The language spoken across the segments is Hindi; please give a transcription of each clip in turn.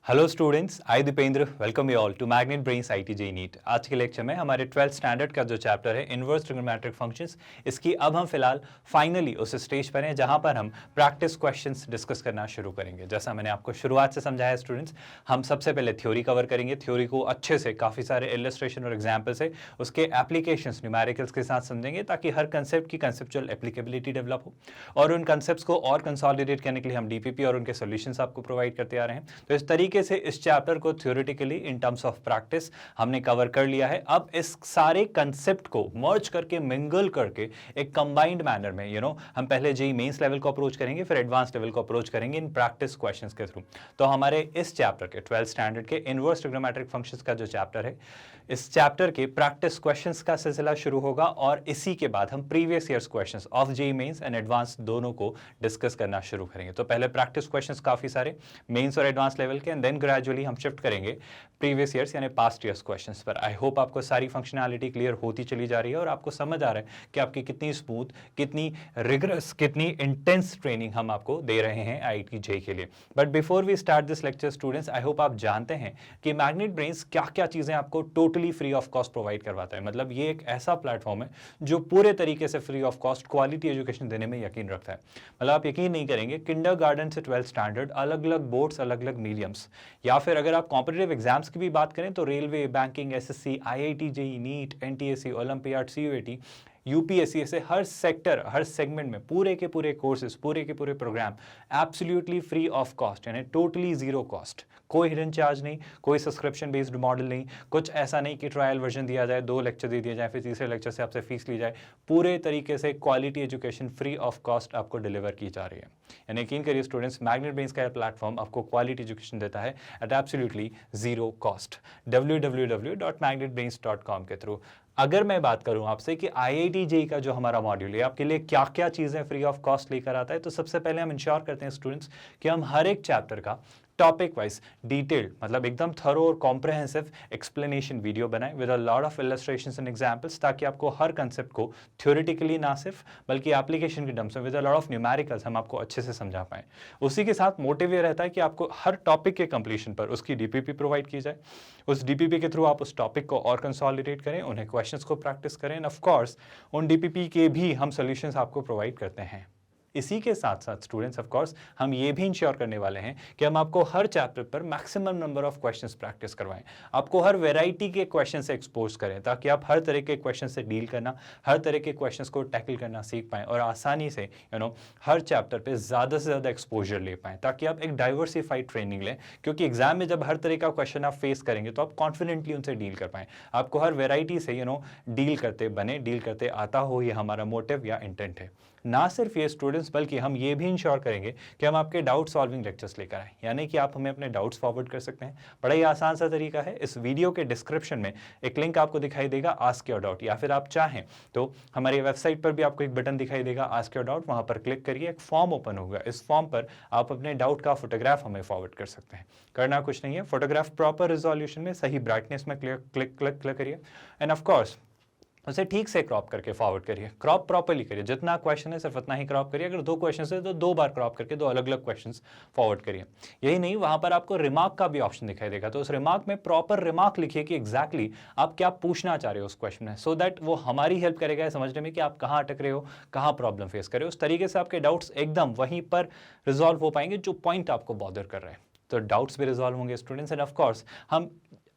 Hello students, I Dipendra welcome you all to Magnet Brains IIT NEET. आज के लेक्चर में हमारे 12th स्टैंडर्ड का जो चैप्टर है इनवर्स ट्रिग्नोमेट्रिक फंक्शंस, इसकी अब हम फिलहाल फाइनली उस स्टेज पर हैं जहां पर हम प्रैक्टिस क्वेश्चंस डिस्कस करना शुरू करेंगे। जैसा मैंने आपको शुरुआत से समझाया स्टूडेंट्स, हम सबसे पहले थ्योरी कवर करेंगे। थ्योरी को अच्छे से काफ़ी सारे इलस्ट्रेशन और एग्जाम्पल से उसके एप्लीकेशंस न्यूमेरिकल्स के साथ समझेंगे ताकि हर कंसेप्ट की कंसेप्चुअल एप्लीकेबिलिटी डेवलप हो और उन कंसेप्ट्स को और कंसोलिडेट करने के लिए हम डीपीपी और उनके सॉल्यूशंस आपको प्रोवाइड करते आ रहे हैं। तो इस तरीके से इस चैप्टर को theoretically in terms of practice हमने कवर कर लिया है। अब इस सारे कंसेप्ट को मर्ज करके मिंगल करके एक कंबाइंड मैनर में हम पहले जेईई मेंस लेवल को अप्रोच करेंगे, फिर एडवांस लेवल को अप्रोच करेंगे इन प्रैक्टिस क्वेश्चंस के थ्रू। तो हमारे इस चैप्टर के 12th स्टैंडर्ड के इनवर्स ट्रिग्नोमेट्रिक फंक्शंस का जो चैप्टर है, इस चैप्टर के प्रैक्टिस क्वेश्चंस का सिलसिला शुरू होगा और इसी के बाद हम previous years questions of JEE mains and advance दोनों को डिस्कस करना शुरू करेंगे। तो पहले प्रैक्टिस क्वेश्चंस काफी सारे मेंस और एडवांस लेवल के, एंड देन ग्रेजुअली हम शिफ्ट करेंगे प्रीवियस ईयर्स यानी पास्ट ईयर्स क्वेश्चंस पर। आई होप आपको सारी फंक्शनैलिटी क्लियर होती चली जा रही है और आपको समझ आ रहा है कि आपकी कितनी स्मूथ, कितनी रिगरस, कितनी इंटेंस ट्रेनिंग हम आपको दे रहे हैं आईआईटी जेईई के लिए। But before we start this lecture students, I hope आप जानते हैं कि मैग्नेट ब्रेन्स क्या क्या चीजें आपको totally free of cost provide करवाता है। मतलब ये एक ऐसा प्लेटफॉर्म है जो पूरे तरीके से free of cost quality education देने में यकीन रखता है। मतलब आप यकीन नहीं करेंगे, किंडरगार्टन से 12th स्टैंडर्ड अलग अलग बोर्ड्स, अलग अलग मीडियम्स, या फिर अगर आप कॉम्पिटिटिव एग्जाम्स की भी बात करें तो railway, banking, SSC, IIT JEE, NEET, NTSC, olympiad, CUET, UPSC, ऐसे हर सेक्टर, हर सेगमेंट में पूरे के पूरे कोर्सेज, पूरे के पूरे program absolutely free of cost, यानी टोटली जीरो कॉस्ट। कोई हिडन चार्ज नहीं, कोई सब्सक्रिप्शन बेस्ड मॉडल नहीं, कुछ ऐसा नहीं कि ट्रायल वर्जन दिया जाए, 2 लेक्चर दे दिए जाए, फिर तीसरे लेक्चर से आपसे फीस ली जाए। पूरे तरीके से quality education free of cost आपको डिलीवर की जा रही है। यानी यकीन करिए स्टूडेंट्स, मैग्नेट ब्रेन्स का प्लेटफॉर्म आपको क्वालिटी एजुकेशन देता है eight absolutely zero cost. www.magnetbrains.com के थ्रू। अगर मैं बात करूं आपसे कि आईआईटी जेईई का जो हमारा मॉड्यूल है आपके लिए क्या क्या चीजें फ्री ऑफ कॉस्ट लेकर आता है, तो सबसे पहले हम इंश्योर करते हैं स्टूडेंट्स कि हम हर एक चैप्टर का टॉपिक वाइज डिटेल्ड, मतलब एकदम थरो और कॉम्प्रहेंसिव एक्सप्लेनेशन वीडियो बनाएं with a lot of illustrations and examples, ताकि आपको हर कंसेप्ट को थ्योरेटिकली ना सिर्फ बल्कि एप्लीकेशन के टर्म्स में with a lot of numericals हम आपको अच्छे से समझा पाएं। उसी के साथ मोटिव ये रहता है कि आपको हर टॉपिक के कंप्लीशन पर उसकी डीपीपी प्रोवाइड की जाए। उस डीपीपी के थ्रू आप उस टॉपिक को और कंसोलिडेट करें, उन्हें क्वेश्चंस को प्रैक्टिस करें, एंड ऑफ कोर्स उन डीपीपी के भी हम सॉल्यूशंस आपको प्रोवाइड करते हैं। इसी के साथ साथ स्टूडेंट्स ऑफ कोर्स हम ये भी इंश्योर करने वाले हैं कि हम आपको हर चैप्टर पर maximum number of questions practice करवाएं, आपको हर वैरायटी के क्वेश्चन से एक्सपोज करें ताकि आप हर तरह के क्वेश्चन से डील करना, हर तरह के क्वेश्चंस को टैकल करना सीख पाएं और आसानी से हर चैप्टर पे ज़्यादा से ज़्यादा एक्सपोजर ले पाएं, ताकि आप एक डाइवर्सिफाइड ट्रेनिंग लें। क्योंकि एग्जाम में जब हर तरह का क्वेश्चन आप फेस करेंगे तो आप कॉन्फिडेंटली उनसे डील कर पाएं। आपको हर वेराइटी से डील करते आता हो, ये हमारा मोटिव या इंटेंट है। ना सिर्फ ये स्टूडेंट्स, बल्कि हम ये भी इंश्योर करेंगे कि हम आपके डाउट सॉल्विंग लेक्चर्स लेकर आए, यानी कि आप हमें अपने डाउट्स फॉरवर्ड कर सकते हैं। बड़ा ही आसान सा तरीका है, इस वीडियो के डिस्क्रिप्शन में एक लिंक आपको दिखाई देगा, आस्क योर डाउट, या फिर आप चाहें तो हमारी वेबसाइट पर भी आपको एक बटन दिखाई देगा, आस्क योर डाउट, वहां पर क्लिक करिए, एक फॉर्म ओपन होगा। इस फॉर्म पर आप अपने डाउट का फोटोग्राफ हमें फॉरवर्ड कर सकते हैं। करना कुछ नहीं है, फोटोग्राफ प्रॉपर रिजोल्यूशन में सही ब्राइटनेस में क्लिक करिए, एंड ऑफकोर्स उसे ठीक से क्रॉप करके फॉरवर्ड करिए। क्रॉप प्रॉपर्ली करिए, जितना क्वेश्चन है सिर्फ उतना ही क्रॉप करिए। अगर 2 क्वेश्चन है तो 2 बार क्रॉप करके 2 अलग अलग क्वेश्चंस फॉरवर्ड करिए। यही नहीं, वहां पर आपको रिमार्क का भी ऑप्शन दिखाई देगा, तो उस रिमार्क में प्रॉपर रिमार्क लिखिए कि एग्जैक्टली आप क्या पूछना चाह रहे हो उस क्वेश्चन में, सो दैट वो हमारी हेल्प करेगा समझने में कि आप कहाँ अटक रहे हो, कहाँ प्रॉब्लम फेस कर रहे हो। उस तरीके से आपके डाउट्स एकदम वहीं पर रिजॉल्व हो पाएंगे जो पॉइंट आपको बॉदर कर रहे हैं। तो डाउट्स भी रिजॉल्व होंगे स्टूडेंट्स, एंड ऑफकोर्स हम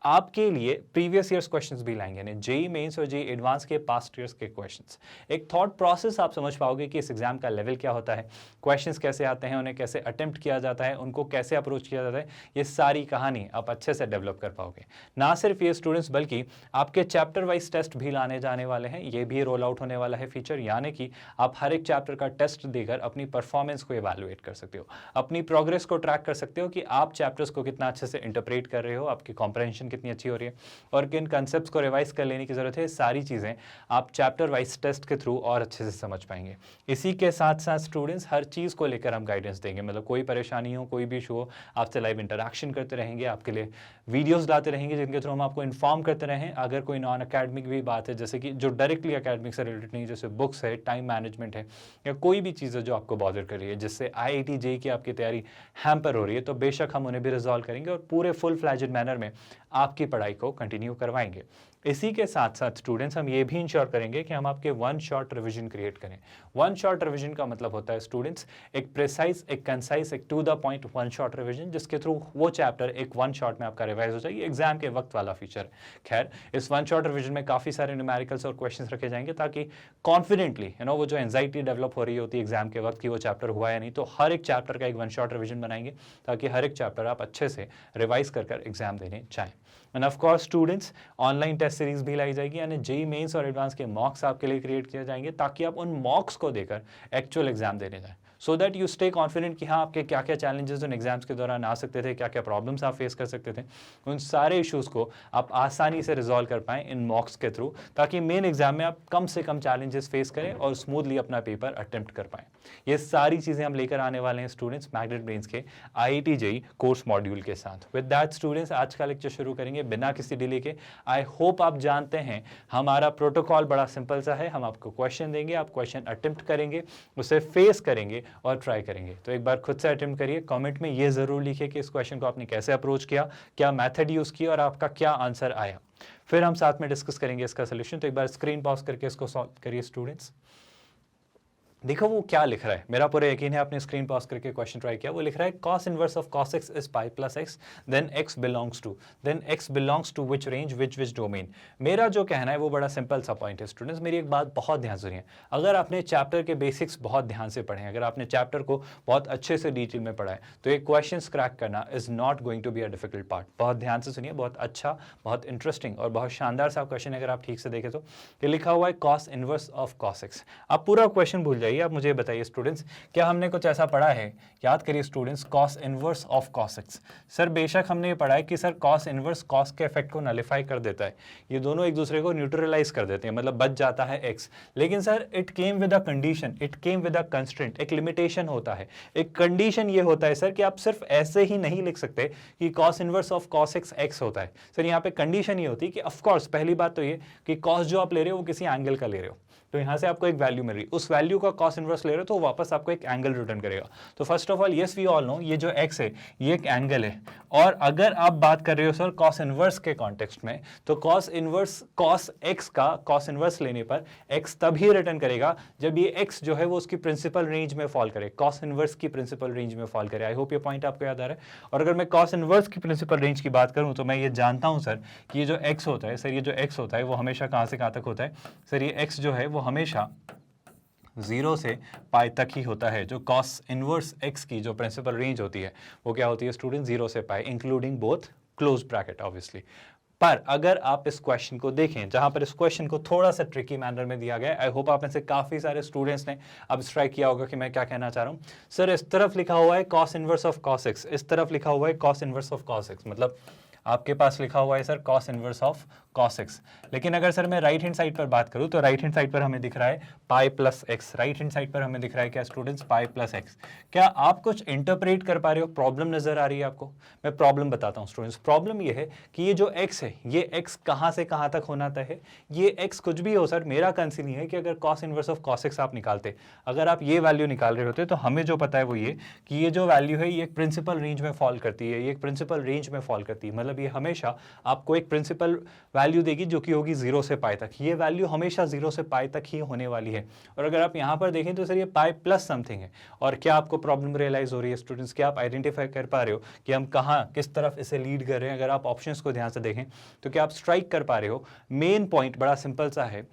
आपके लिए प्रीवियस ईयर्स क्वेश्चंस भी लाएंगे, यानी जेईई मेंस और जेईई एडवांस के पास्ट ईयर्स के क्वेश्चंस। एक थॉट प्रोसेस आप समझ पाओगे कि इस एग्जाम का लेवल क्या होता है, क्वेश्चंस कैसे आते हैं, उन्हें कैसे अटेम्प्ट किया जाता है, उनको कैसे अप्रोच किया जाता है। ये सारी कहानी आप अच्छे से डेवलप कर पाओगे। ना सिर्फ ये स्टूडेंट्स, बल्कि आपके चैप्टर वाइज टेस्ट भी लाने जाने वाले हैं, ये भी रोल आउट होने वाला है फीचर, यानी कि आप हर एक चैप्टर का टेस्ट देकर अपनी परफॉर्मेंस को इवैल्यूएट कर सकते हो, अपनी प्रोग्रेस को ट्रैक कर सकते हो कि आप चैप्टर्स को कितना अच्छे से इंटरप्रेट कर रहे हो, आपकी कॉम्प्रहेंशन अंडरस्टैंडिंग कितनी अच्छी हो रही है और किन कंसेप्ट्स को रिवाइज कर लेने की ज़रूरत है, सारी चीज़ें आप चैप्टर वाइज टेस्ट के थ्रू और अच्छे से समझ पाएंगे। इसी के साथ साथ स्टूडेंट्स हर चीज़ को लेकर हम गाइडेंस देंगे, मतलब कोई परेशानी हो, कोई भी इशू हो, आपसे लाइव इंटरेक्शन करते रहेंगे, आपके लिए वीडियोस लाते रहेंगे जिनके थ्रू हम आपको इन्फॉर्म करते रहें। अगर कोई नॉन अकेडमिक भी बात है, जैसे कि जो डायरेक्टली अकेडमिक से रिलेटेड नहीं, जैसे बुक्स है, टाइम मैनेजमेंट है, या कोई भी चीज़ है जो आपको बॉदर कर रही है, जिससे IIT JEE की आपकी तैयारी हैम्पर हो रही है, तो बेशक हम उन्हें भी रिजॉल्व करेंगे और पूरे फुल फ्लैजेड मैनर में आपकी पढ़ाई को कंटिन्यू करवाएंगे। इसी के साथ साथ स्टूडेंट्स हम ये भी इंश्योर करेंगे कि हम आपके वन शॉट रिवीजन क्रिएट करें। वन शॉट रिवीजन का मतलब होता है स्टूडेंट्स एक प्रिसाइज, एक कंसाइज, एक to the point one shot revision, जिसके थ्रू वो चैप्टर एक वन शॉट में आपका रिवाइज हो जाएगी। एग्जाम के वक्त वाला फीचर। खैर, इस वन शॉट रिवीजन में काफ़ी सारे न्यूमेरिकल्स और क्वेश्चंस रखे जाएंगे ताकि कॉन्फिडेंटली वो जो एंजाइटी डेवलप हो रही होती है एग्जाम के वक्त की वो चैप्टर हुआ या नहीं, तो हर एक चैप्टर का एक वन शॉट रिवीजन बनाएंगे ताकि हर एक चैप्टर आप अच्छे से रिवाइज कर एग्जाम देने जाएं। End of course students online test series भी लाई जाएगी, यानी JEE मेंस और एडवांस के मॉक्स आपके लिए क्रिएट किए जाएंगे ताकि आप उन मॉक्स को देकर एक्चुअल एग्जाम देने जाएं, so that you stay confident कि हाँ आपके क्या क्या चैलेंजेस उन एग्जाम्स के दौरान आ सकते थे, क्या क्या प्रॉब्लम्स आप फेस कर सकते थे, उन सारे इश्यूज़ को आप आसानी से रिजॉल्व कर पाएँ इन मॉक्स के थ्रू, ताकि मेन एग्जाम में आप कम से कम चैलेंजेस फेस करें और स्मूथली अपना पेपर अटेम्प्ट कर पाएँ। ये सारी चीज़ें हम लेकर आने वाले हैं स्टूडेंट्स मैग्नेट ब्रेन्स के IIT JEE कोर्स मॉड्यूल के साथ। विद दैट स्टूडेंट्स आज का लेक्चर शुरू करेंगे बिना किसी डिले के। आई होप आप जानते हैं हमारा प्रोटोकॉल बड़ा सिंपल सा है, हम आपको क्वेश्चन देंगे, आप क्वेश्चन अटेम्प्ट करेंगे, उसे फेस करेंगे और ट्राई करेंगे। तो एक बार खुद से अटेम्प्ट करिए, कमेंट में ये ज़रूर लिखिए कि इस क्वेश्चन को आपने कैसे अप्रोच किया, क्या मेथड यूज़ किया और आपका क्या आंसर आया। फिर हम साथ में डिस्कस करेंगे इसका सोल्यूशन। तो एक बार स्क्रीन पॉज करके इसको सॉल्व करिए स्टूडेंट्स। देखो वो क्या लिख रहा है, मेरा पूरा यकीन है आपने स्क्रीन पॉज करके क्वेश्चन ट्राई किया। वो लिख रहा है cos inverse of cos x is pi plus x, then x belongs to which range which domain. मेरा जो कहना है वो बड़ा सिंपल सा पॉइंट है स्टूडेंट्स। मेरी एक बात बहुत ध्यान सुनिए, अगर आपने चैप्टर के बेसिक्स बहुत ध्यान से पढ़े हैं, अगर आपने चैप्टर को बहुत अच्छे से डिटेल में पढ़ा है, तो ये क्वेश्चन क्रैक करना is not going to be a difficult part. बहुत ध्यान से सुनिए, बहुत अच्छा, बहुत इंटरेस्टिंग और बहुत शानदार सा क्वेश्चन है। अगर आप ठीक से देखें तो ये लिखा हुआ है cos inverse of cos x। आप पूरा क्वेश्चन भूल जाइए, आप मुझे बताइए स्टूडेंट्स, क्या हमने कुछ ऐसा पढ़ा है? याद करिए students, cos inverse of cos x। Sir बेशक हमने ये पढ़ा है कि सर cos इनवर्स cos के इफेक्ट को नलिफाई कर देता है, ये दोनों एक दूसरे को न्यूट्रलाइज कर देते हैं, मतलब बच जाता है x। लेकिन sir it came with a condition, it came with a constraint, एक लिमिटेशन होता है, एक कंडीशन ये होता है सर कि आप सिर्फ ऐसे ही नहीं लिख सकते कि cos inverse of cos x x होता है। सर यहाँ पे कंडीशन ये होती है कि ऑफ कोर्स पहली बात तो ये कि cos जो आप ले रहे हो वो किसी एंगल का ले रहे हो, तो यहाँ से आपको एक वैल्यू मिल रही है, उस वैल्यू का cos इनवर्स ले रहे हो तो वापस आपको एक एंगल रिटर्न करेगा। तो first of all yes we all know ये जो x है ये एक एंगल है, और अगर आप बात कर रहे हो सर cos इनवर्स के कॉन्टेक्स्ट में, तो cos इनवर्स cos x का cos इनवर्स लेने पर x तभी रिटर्न करेगा जब ये x जो है वो उसकी प्रिंसिपल रेंज में फॉल करे, cos इनवर्स की प्रिंसिपल रेंज में फॉल करे। आई होप ये पॉइंट आपको याद आ रहा है। और अगर मैं cos इनवर्स की प्रिंसिपल रेंज की बात करूं तो मैं ये जानता हूं सर कि ये जो x होता है, सर ये जो x होता है वो हमेशा कहां से कहां तक होता है? सर ये x जो है वो हमेशा 0 से पाई तक ही होता है। जो cos इनवर्स x की जो प्रिंसिपल रेंज होती है वो क्या होती है स्टूडेंट? 0 से pi, including both close bracket obviously. पर अगर आप इस क्वेश्चन को देखें, जहां पर इस क्वेश्चन को थोड़ा सा ट्रिकी मैनर में दिया गया है, आई होप आप में से काफी सारे स्टूडेंट्स ने अब स्ट्राइक किया होगा कि मैं क्या कहना चाह रहा हूं। सर इस तरफ लिखा हुआ है cos inverse of cos x, इस तरफ लिखा हुआ है cos inverse of cos x, मतलब आपके पास लिखा हुआ है sir cos inverse of cos x। लेकिन अगर सर मैं राइट हैंड साइड पर बात करूं तो राइट हैंड साइड पर हमें दिख रहा है पाई plus x, right hand side पर हमें दिख रहा है क्या स्टूडेंट्स? पाई प्लस x। क्या आप कुछ इंटरप्रेट कर पा रहे हो? प्रॉब्लम नजर आ रही है आपको? मैं प्रॉब्लम बताता हूं स्टूडेंट्स। प्रॉब्लम ये है कि ये जो x है ये x कहां से कहां तक होना तय है? ये x कुछ भी हो सर, मेरा कंसर्न ये है कि अगर cos inverse of cos x आप निकालते, अगर आप ये वैल्यू निकाल रहे होते, तो हमें जो पता है वो ये कि ये जो वैल्यू है ये एक प्रिंसिपल रेंज में फॉल करती है, ये एक प्रिंसिपल रेंज में फॉल करती है, मतलब ये हमेशा आपको एक प्रिंसिपल वैल्यू देगी जो कि होगी 0 से पाई तक। ये वैल्यू हमेशा 0 से पाई तक ही होने वाली है। और अगर आप यहाँ पर देखें तो सर ये पाई प्लस समथिंग है। और क्या आपको प्रॉब्लम रियलाइज हो रही है स्टूडेंट्स? क्या आप आइडेंटिफाई कर पा रहे हो कि हम कहाँ किस तरफ इसे लीड कर रहे हैं? अगर आप ऑप्शंस को ध्यान से देखें तो क्या आप स्ट्राइक कर पा रहे हो? मेन पॉइंट बड़ा सिंपल सा है,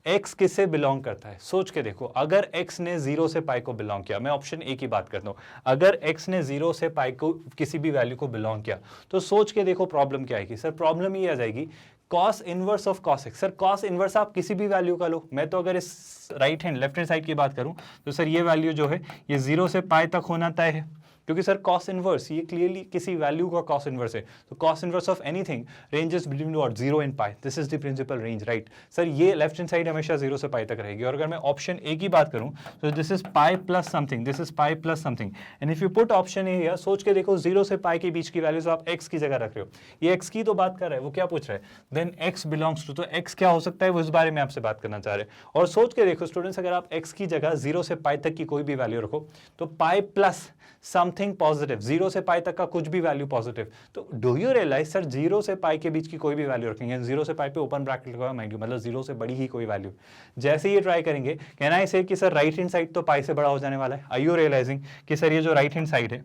x किससे बिलोंग करता है? सोच के देखो, अगर x ने 0 से पाई को बिलोंग किया, मैं ऑप्शन ए की बात करता हूं, अगर x ने 0 से पाई को किसी भी वैल्यू को बिलोंग किया, तो सोच के देखो प्रॉब्लम क्या आएगी। सर प्रॉब्लम ये आ जाएगी cos inverse of cos x। Sir cos inverse आप किसी भी वैल्यू का लो, मैं तो अगर इस right hand left hand side की बात करूं तो सर ये वैल्यू जो है ये 0 से पाई तक होना तय है। क्योंकि सर कॉस इनवर्स ये क्लियरली किसी वैल्यू का कॉस इनवर्स है, तो cos inverse of anything ranges between what 0 and pi, this is the principal range, right. Sir ये लेफ्ट हैंड साइड हमेशा 0 से पाई तक रहेगी, और अगर मैं ऑप्शन ए की बात करूं तो this is pi plus something, this is pi plus something, and if you put option A here, सोच के देखो 0 से पाई के बीच की वैल्यूज आप x की जगह रख रहे हो, ये x की तो बात कर रहा है, वो क्या पूछ रहा है, देन x बिलोंग्स टू, तो x क्या हो सकता है वो इस बारे में आपसे बात करना चाह रहे हैं। और सोच के देखो स्टूडेंट्स, अगर आप x की जगह 0 से पाई तक की कोई भी वैल्यू रखो तो पाई प्लस समथिंग पॉजिटिव, 0 से पाई तक का कुछ भी वैल्यू पॉजिटिव, तो डू यू रियलाइज सर 0 से पाई के बीच की कोई भी वैल्यू रखेंगे, 0 से पाई पे ओपन ब्रैकेट लगाओ माइंड यू, मतलब 0 से बड़ी ही कोई वैल्यू, जैसे ये ट्राई करेंगे कहना है इसे कि सर राइट हैंड साइड तो पाई से बड़ा हो जाने वाला है, आर यू रियलाइजिंग कि सर ये जो राइट हैंड साइड है,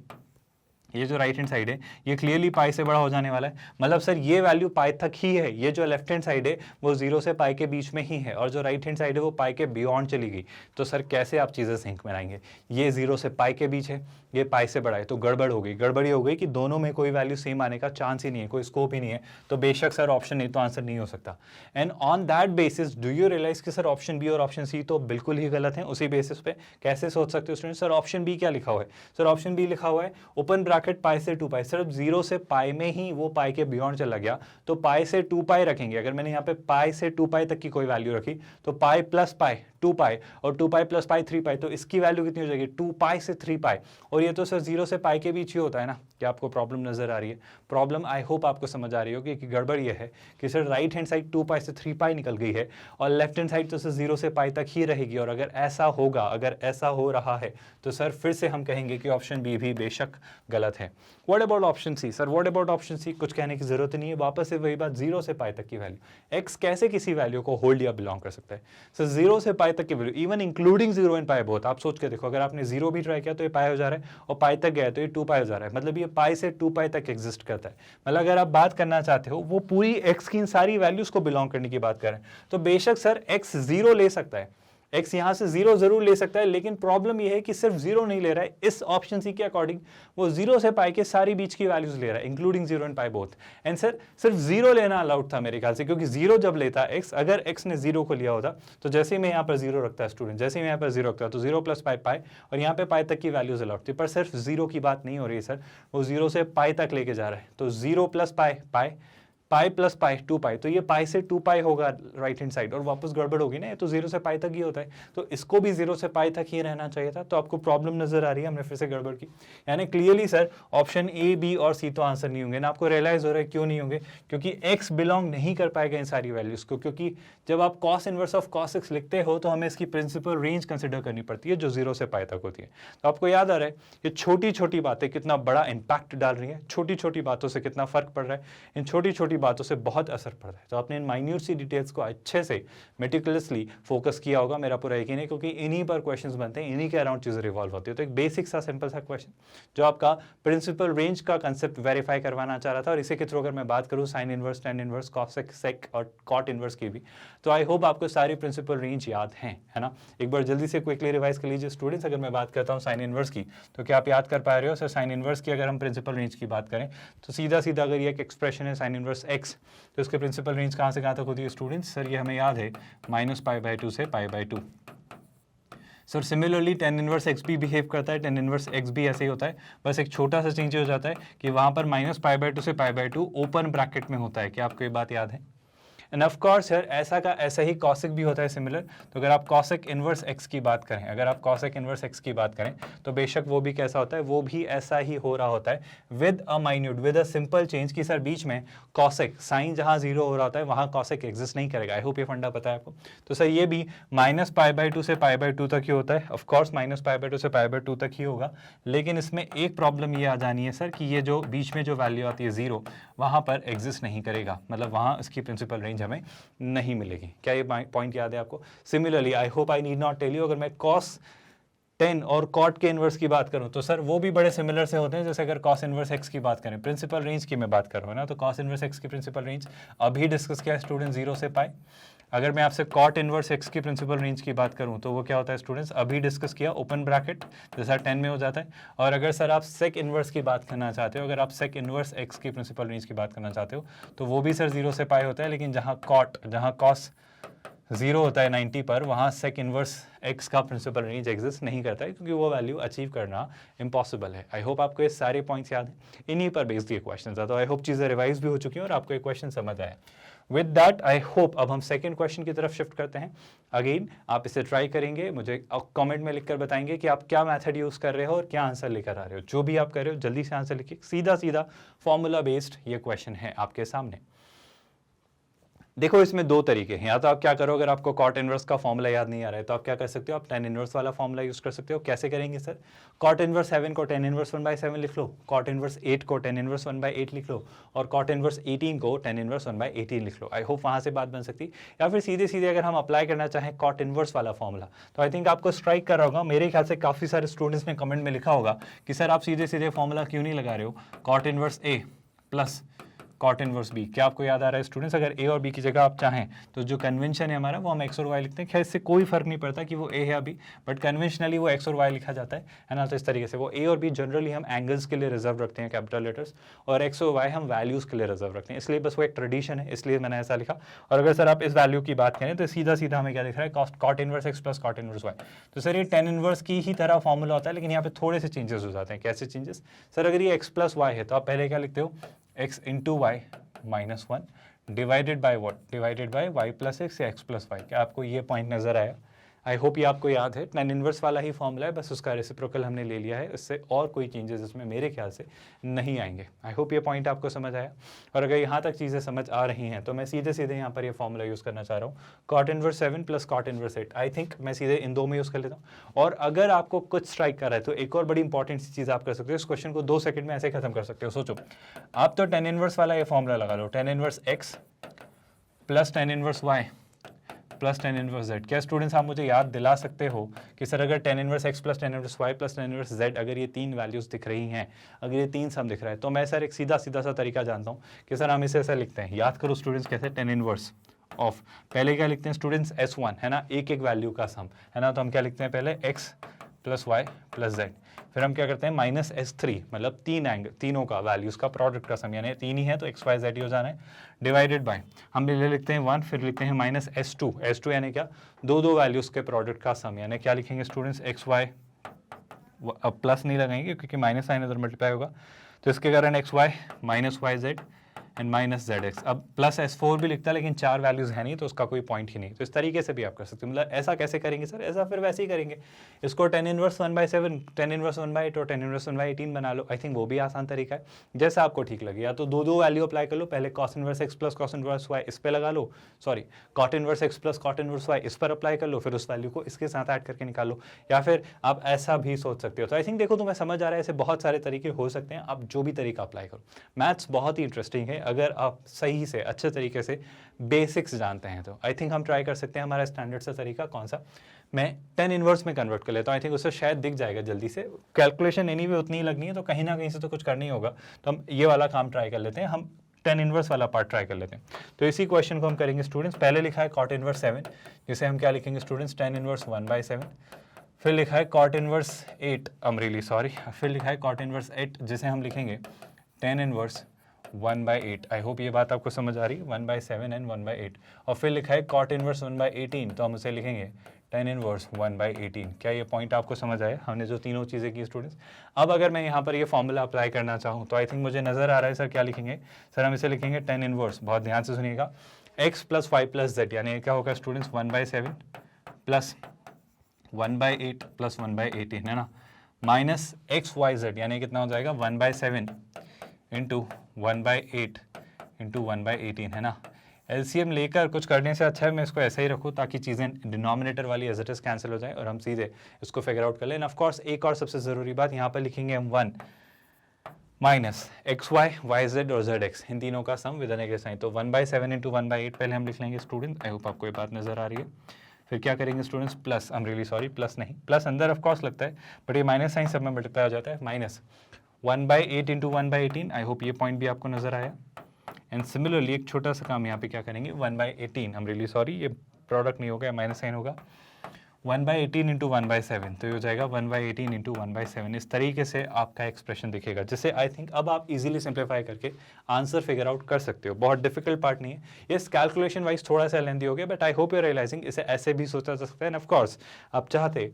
ये जो राइट हैंड साइड है ये क्लियरली पाई से बड़ा हो जाने वाला है, मतलब सर ये वैल्यू पाई तक ही है, ये जो लेफ्ट हैंड साइड है वो 0 से पाई के बीच में ही है, और जो राइट हैंड साइड है वो पाई के बियॉन्ड चली गई, तो सर कैसे आप चीज़ें सिंक में लाएंगे, ये 0 से पाई के बीच है, ये पाई से बड़ा है, तो गड़बड़ हो गई, गड़बड़ी हो गई कि दोनों में कोई वैल्यू सेम आने का चांस ही नहीं है, कोई स्कोप ही नहीं है, तो बेशक सर ऑप्शन ए तो आंसर नहीं हो सकता। And on that basis do you realise कि सर ऑप्शन बी और ऑप्शन सी तो बिल्कुल ही गलत है, उसी बेसिस पे कैसे सोच सकते हो स्टूडेंट, सर ऑप्शन बी क्या लिखा हुआ है, सर ऑप्शन बी लिखा हुआ है ओपन ब्रैकेट पाई से 2 पाई, सिर्फ 0 से पाई में ही वो पाई के बियॉन्ड चला गया, तो पाई से 2 पाई रखेंगे, अगर मैंने यहाँ पे पाई से 2 पाई तक की कोई वैल्यू रखी तो पाई प्लस पाई 2 पाई, और 2 पाई प्लस पाई 3 पाई, तो इसकी वैल्यू कितनी हो जाएगी 2 पाई से 3 पाई, और ये तो सर 0 से पाई के बीच ही होता है ना, क्या आपको प्रॉब्लम नजर आ रही है, प्रॉब्लम आई होप आपको समझ आ रही होगी कि गड़बड़ ये है कि सर राइट हैंड साइड 2 पाई से 3 पाई निकल गई है, और लेफ्ट हैंड साइड तो सर 0 से पाई तक ही रहेगी, और अगर ऐसा होगा, अगर ऐसा हो रहा है तो सर फिर से हम कहेंगे कि ऑप्शन बी भी बेशक गलत है। What about option C, sir what about option C, कुछ कहने की जरूरत नहीं है, वापस से वही बात, 0 से पाई तक की वैल्यू, x कैसे किसी वैल्यू को होल्ड या बिलोंग कर सकता है, सर 0 से पाई तक की value even including 0 and pi both, आप सोच के देखो, अगर आपने 0 भी ट्राई किया तो ये पाई हो जा रहा है, और पाई तक गया तो ये 2 पाई हो जा रहा है, मतलब ये पाई से 2 पाई तक एग्जिस्ट करता है, मतलब अगर आप बात करना चाहते हो वो पूरी x की इन सारी वैल्यूज को बिलोंग करने की बात कर रहे हैं, तो बेशक सर x 0 ले सकता है, x यहां से 0 जरूर ले सकता है, लेकिन प्रॉब्लम यह है कि सिर्फ 0 नहीं ले रहा है, इस ऑप्शन सी के अकॉर्डिंग वो 0 से पाई के सारी बीच की वैल्यूज ले रहा है including 0 and pi both, and sir सिर्फ 0 लेना अलाउड था मेरे ख्याल से, क्योंकि 0 जब लेता x, अगर x ने 0 को लिया होता तो जैसे ही मैं यहाँ पर 0 रखता है स्टूडेंट, जैसे ही मैं यहाँ पर 0 रखता तो 0 प्लस पाई पाई, और यहाँ पे पाई तक की वैल्यूज अलाउड थी, पर सिर्फ 0 की बात नहीं हो रही है सर, वो 0 से पाई तक लेके जा रहा है, तो 0 प्लस पाई पाई, पाई प्लस पाई 2 पाई, तो ये पाई से 2 पाई होगा राइट हैंड साइड, और वापस गड़बड़ होगी ना, ये तो 0 से पाई तक ही होता है, तो इसको भी 0 से पाई तक ही रहना चाहिए था, तो आपको प्रॉब्लम नजर आ रही है, हमने फिर से गड़बड़ की, यानी clearly sir option A B और सी तो आंसर नहीं होंगे ना, आपको रियलाइज हो रहा है क्यों नहीं होंगे, क्योंकि x बिलोंग नहीं कर पाएगा इन सारी वैल्यूज को, क्योंकि जब आप cos inverse of cos x लिखते हो तो हमें इसकी प्रिंसिपल रेंज कंसिडर करनी पड़ती है जो 0 से पाई तक होती है, तो आपको याद आ रहा है कि छोटी छोटी बातें कितना बड़ा इंपैक्ट डाल रही है, छोटी छोटी बातों से कितना फर्क पड़ रहा है, इन छोटी छोटी बातों से बहुत असर पड़ता है, तो आपने इन माइन्यूट सी डिटेल्स को अच्छे से मेटिकुलसली फोकस किया होगा, मेरा पूरा यकीन है, क्योंकि इन्हीं पर क्वेश्चंस बनते हैं, इन्हीं के अराउंड चीजें रिवॉल्व होती है, तो एक बेसिक सा सिंपल सा क्वेश्चन जो आपका प्रिंसिपल रेंज का कंसेप्ट वेरीफाई करवाना चाह रहा था, और इसी के थ्रू अगर मैं बात करूं sine inverse, tan inverse, cosec, sec और कॉट इनवर्स की भी, तो आई होप आपको सारी प्रिंसिपल रेंज याद है ना, एक बार जल्दी से क्विकली रिवाइज कर लीजिए स्टूडेंट्स। अगर मैं बात करता हूं साइन इनवर्स की, तो क्या आप याद कर पा रहे हो, सर साइन इनवर्स की अगर हम प्रिंसिपल रेंज की बात करें तो सीधा सीधा अगर ये एक एक्सप्रेशन है साइन इनवर्स x, तो इसके प्रिंसिपल रेंज कहाँ से कहाँ तक होती है स्टूडेंट्स, सर ये हमें याद है -π/2 से π/2। Sir similarly tan inverse X भी बिहेव करता है, टेन इनवर्स एक्स भी ऐसे ही होता है, बस एक छोटा सा चेंज हो जाता है कि वहाँ पर -π/2 से π/2 ओपन ब्रैकेट में होता है, क्या आपको ये बात याद है, एंड ऑफ कोर्स सर ऐसा का ऐसा ही कॉसेक भी होता है सिमिलर, तो अगर आप कॉसेक इनवर्स एक्स की बात करें, अगर आप कॉसेक इनवर्स एक्स की बात करें तो बेशक वो भी कैसा होता है, वो भी ऐसा ही हो रहा होता है with a minute, with a simple change कि सर बीच में कॉसेक साइन जहां 0 हो रहा होता है वहां कॉसेक एग्जिस्ट नहीं करेगा, आई होप ये फंडा पता है आपको, तो सर ये भी -π/2 से π/2 तक ही होता है, ऑफ कोर्स -π/2 से π/2 तक ही होगा, लेकिन इसमें एक प्रॉब्लम ये आ जानी है सर कि ये जो बीच में जो वैल्यू आती है 0 वहां पर एग्जिस्ट नहीं करेगा, मतलब वहां इसकी प्रिंसिपल रेंज हमें नहीं मिलेगी, क्या ये पॉइंट याद है आपको। Similarly I hope I need not tell you, अगर मैं कॉस 10 और कॉट के इनवर्स की बात करूं तो सर वो भी बड़े सिमिलर से होते हैं, जैसे अगर कॉस इनवर्स एक्स की बात करें, प्रिंसिपल रेंज की मैं बात कर रहा हूं ना, तो कॉस इनवर्स एक्स की प्रिंसिपल रेंज अभी डिस्कस किया स्टूडेंट 0 से पाई, अगर मैं आपसे कॉट इनवर्स एक्स की प्रिंसिपल रेंज की बात करूं तो वो क्या होता है स्टूडेंट्स, अभी डिस्कस किया ओपन ब्रैकेट जैसा 10 में हो जाता है, और अगर सर आप सेक इनवर्स की बात करना चाहते हो, अगर आप सेक इनवर्स एक्स की प्रिंसिपल रेंज की बात करना चाहते हो तो वो भी सर 0 से पाई होता है, लेकिन जहां कॉट, जहां कॉस 0 होता है 90 पर, वहाँ सेक इनवर्स x का प्रिंसिपल रेंज एग्जिस्ट नहीं करता है, क्योंकि वो वैल्यू अचीव करना इम्पॉसिबल है। आई होप आपको ये सारे पॉइंट्स याद हैं, इन्हीं पर बेस्ड ये क्वेश्चन था। तो आई होप चीज़ें रिवाइज भी हो चुकी हैं और आपको ये क्वेश्चन समझ आया। विद दैट आई होप अब हम सेकंड क्वेश्चन की तरफ शिफ्ट करते हैं। अगेन आप इसे ट्राई करेंगे, मुझे कमेंट में लिखकर बताएंगे कि आप क्या मेथड यूज़ कर रहे हो और क्या आंसर लेकर आ रहे हो। जो भी आप कर रहे हो जल्दी से आंसर लिखिए, सीधा सीधा फॉर्मूला बेस्ड ये क्वेश्चन है आपके सामने। देखो इसमें दो तरीके हैं, या तो आप क्या करो, अगर आपको कॉट इनवर्स का फॉर्मूला याद नहीं आ रहा है तो आप क्या कर सकते हो, आप टेन इनवर्स वाला फॉर्मूला यूज कर सकते हो। कैसे करेंगे सर? कॉट इनवर्स 7 को टेन इनवर्स 1/7 लिख लो, कॉट इनवर्स 8 को टेन इनवर्स 1/8 लिख लो, और कॉट इनवर्स 18 को टेन इनवर्स 1/18 लिख लो। आई होप वहां से बात बन सकती। या फिर सीधे सीधे अगर हम अप्लाई करना चाहें कॉट इनवर्स वाला फॉर्मूला, तो आई थिंक आपको स्ट्राइक कर रहा होगा, मेरे ख्याल से काफी सारे स्टूडेंट्स ने कमेंट में लिखा होगा कि सर आप सीधे सीधे फॉर्मूला क्यों नहीं लगा रहे हो, कॉट इनवर्स ए प्लस कॉट इनवर्स बी। क्या आपको याद आ रहा है स्टूडेंट्स? अगर ए और बी की जगह आप चाहें तो जो कन्वेंशन है हमारा वो हम एक्स और वाई लिखते हैं। खैर इससे कोई फर्क नहीं पड़ता कि वो ए है या बी, बट कन्वेंशनली वो एक्स और वाई लिखा जाता है ना। तो इस तरीके से वो ए और बी जनरली हम एंगल्स के लिए रिजर्व रखते हैं कैपिटल लेटर्स, और एक्स और वाई हम वैल्यूज के लिए रिजर्व रखते हैं, इसलिए बस वो एक ट्रेडिशन है, इसलिए मैंने ऐसा लिखा। और अगर सर आप इस वैल्यू की बात करें तो सीधा सीधा हमें क्या दिख रहा है, cot inverse x plus cot inverse y. तो सर ये टेन इनवर्स की ही तरह फॉर्मूला होता है, लेकिन यहाँ पे थोड़े से चेंजेस हो जाते हैं। कैसे चेंजेस सर? अगर ये एक्स प्लस वाई है तो आप पहले क्या लिखते हो, x into y -1 divided by what, divided by y plus x या x प्लस वाई। क्या आपको ये पॉइंट नजर आया? आई होप ये आपको याद है। टेन इनवर्स वाला ही फॉर्मूला है, बस उसका रेसिप्रोकल हमने ले लिया है, इससे और कोई चेंजेस इसमें मेरे ख्याल से नहीं आएंगे। आई होप ये पॉइंट आपको समझ आया। और अगर यहाँ तक चीज़ें समझ आ रही हैं तो मैं सीधे सीधे यहाँ पर ये फॉर्मूला यूज़ करना चाह रहा हूँ, cot inverse 7 plus cot inverse 8। I think मैं सीधे इन दो में यूज़ कर लेता हूँ। और अगर आपको कुछ स्ट्राइक कर रहा है तो एक और बड़ी इंपॉर्टेंट सी चीज़ आप कर सकते हो, इस क्वेश्चन को 2 सेकंड में ऐसे खत्म कर सकते हो। सोचो, आप तो टेन इनवर्स वाला ये फॉर्मूला लगा लो, tan inverse x plus tan inverse Y plus tan inverse Z. क्या स्टूडेंट्स आप मुझे याद दिला सकते हो कि सर अगर tan inverse x plus tan inverse Y plus tan inverse Z, अगर ये तीन वैल्यूज दिख रही हैं, अगर ये तीन सम दिख रहा है, तो मैं सर एक सीधा सीधा सा तरीका जानता हूँ कि सर हम इसे ऐसा लिखते हैं। याद करो स्टूडेंट्स कैसे, टेन इनवर्स ऑफ, पहले क्या लिखते हैं स्टूडेंट्स, S1 है ना, एक एक वैल्यू का सम है ना। तो हम क्या लिखते हैं पहले x plus y plus z, फिर हम क्या करते हैं -S3, मतलब तीनों का वैल्यूज का प्रोडक्ट का सम, यानी तीन ही है तो x y z ही हो जाना है, डिवाइडेड बाय हम ले लिखते हैं 1, फिर लिखते हैं -S2 यानी क्या, दो वैल्यूज के प्रोडक्ट का सम, यानी क्या लिखेंगे स्टूडेंट्स, x y, अब प्लस नहीं लगाएंगे क्योंकि माइनस साइन इधर मल्टीप्लाई होगा, तो इसके कारण XY minus y z and minus z x. अब प्लस S4 भी लिखता है लेकिन चार वैल्यूज है नहीं तो उसका कोई पॉइंट ही नहीं। तो इस तरीके से भी आप कर सकते हो। मतलब ऐसा कैसे करेंगे सर? ऐसा फिर वैसे ही करेंगे, इसको टेन इनवर्स 1/7, टेन इनवर्स 1/8 और टेन इनवर्स 1/18 बना लो। आई थिंक वो भी आसान तरीका है, जैसा आपको ठीक लगे। या तो दो वैल्यू अप्लाई कर लो, पहले cos inverse x plus cos inverse Y इस पर लगा लो, sorry cot inverse x plus cot inverse Y इस पर अप्लाई कर लो, फिर उस वैल्यू को इसके साथ ऐड करके निकालो। या फिर आप ऐसा भी सोच सकते हो। तो आई थिंक देखो तुम्हें समझ आ रहा है, ऐसे बहुत सारे तरीके हो सकते हैं, आप जो भी तरीका अप्लाई करो। मैथ्स बहुत ही इंटरेस्टिंग है, अगर आप सही से अच्छे तरीके से बेसिक्स जानते हैं तो आई थिंक हम ट्राई कर सकते हैं। हमारा स्टैंडर्ड सा तरीका कौन सा, मैं टेन इनवर्स में कन्वर्ट कर लेता हूँ। आई थिंक उससे शायद दिख जाएगा जल्दी से, कैलकुलेशन एनीवे उतनी ही लगनी है तो कहीं ना कहीं से तो कुछ करनी होगा, तो हम ये वाला काम ट्राई कर लेते हैं। हम टेन इनवर्स वाला पार्ट ट्राई कर लेते हैं। तो इसी क्वेश्चन को हम करेंगे स्टूडेंट्स। पहले लिखा है कॉट इनवर्स 7, जिसे हम क्या लिखेंगे स्टूडेंट्स, टेन इनवर्स 1/7। फिर लिखा है कॉट इनवर्स 8, फिर लिखा है कॉट इनवर्स 8, जिसे हम लिखेंगे टेन इनवर्स 1/8। आई होप ये बात आपको समझ आ रही है, 1/7 एंड 1/8। और फिर लिखा है कॉट इनवर्स 1/18, तो हम उसे लिखेंगे टेन इनवर्स 1/18। क्या ये पॉइंट आपको समझ आया? हमने जो तीनों चीज़ें की स्टूडेंट्स। अब अगर मैं यहाँ पर ये फॉर्मूला अप्लाई करना चाहूँ तो आई थिंक मुझे नजर आ रहा है सर क्या लिखेंगे, सर हम इसे लिखेंगे टेन इनवर्स, बहुत ध्यान से सुनिएगा, x plus y plus z, यानी क्या होगा स्टूडेंट्स 1/7 प्लस 1/8 प्लस 1/18 है ना, माइनस एक्स वाई जेड, यानी कितना हो जाएगा 1/7 इंटू 1/8 इंटू 1/18 है ना। एलसीएम लेकर कुछ करने से अच्छा है मैं इसको ऐसा ही रखूँ ताकि चीज़ें डिनोमिनेटर वाली एज इट इज कैंसिल हो जाए और हम सीधे इसको फिगर आउट कर लें। ऑफ कोर्स एक और सबसे ज़रूरी बात, यहाँ पर लिखेंगे हम 1 माइनस एक्स वाई जेड और जेड एक्स, इन तीनों का sum with an negative sign. तो 1/7 इंटू 1/8 पहले हम लिख लेंगे स्टूडेंट। आई होप आपको ये बात नजर आ रही है। फिर क्या करेंगे students, plus, I am really sorry plus नहीं, प्लस अंदर ऑफ कोर्स लगता है बट ये माइनस साइन सब में मल्टीप्लाई हो जाता है, माइनस 1/8 इंटू 1/18। आई होप ये पॉइंट भी आपको नजर आया। एंड सिमिलरली एक छोटा सा काम यहाँ पे क्या करेंगे, 1/18, आई एम रियली सॉरी ये प्रोडक्ट नहीं होगा, माइनस साइन होगा, 1/18 इंटू 1/7, तो ये हो जाएगा 1/18 इंटू 1/7। इस तरीके से आपका एक्सप्रेशन दिखेगा, जिसे आई थिंक अब आप इजीली सिंप्लीफाई करके आंसर फिगर आउट कर सकते हो। बहुत डिफिकल्ट पार्ट नहीं है ये, कैलकुलेशन वाइज थोड़ा सा लेंथी हो गया, but I hope you realising इसे ऐसे भी सोचा जा सकता है। ऑफ कोर्स आप चाहते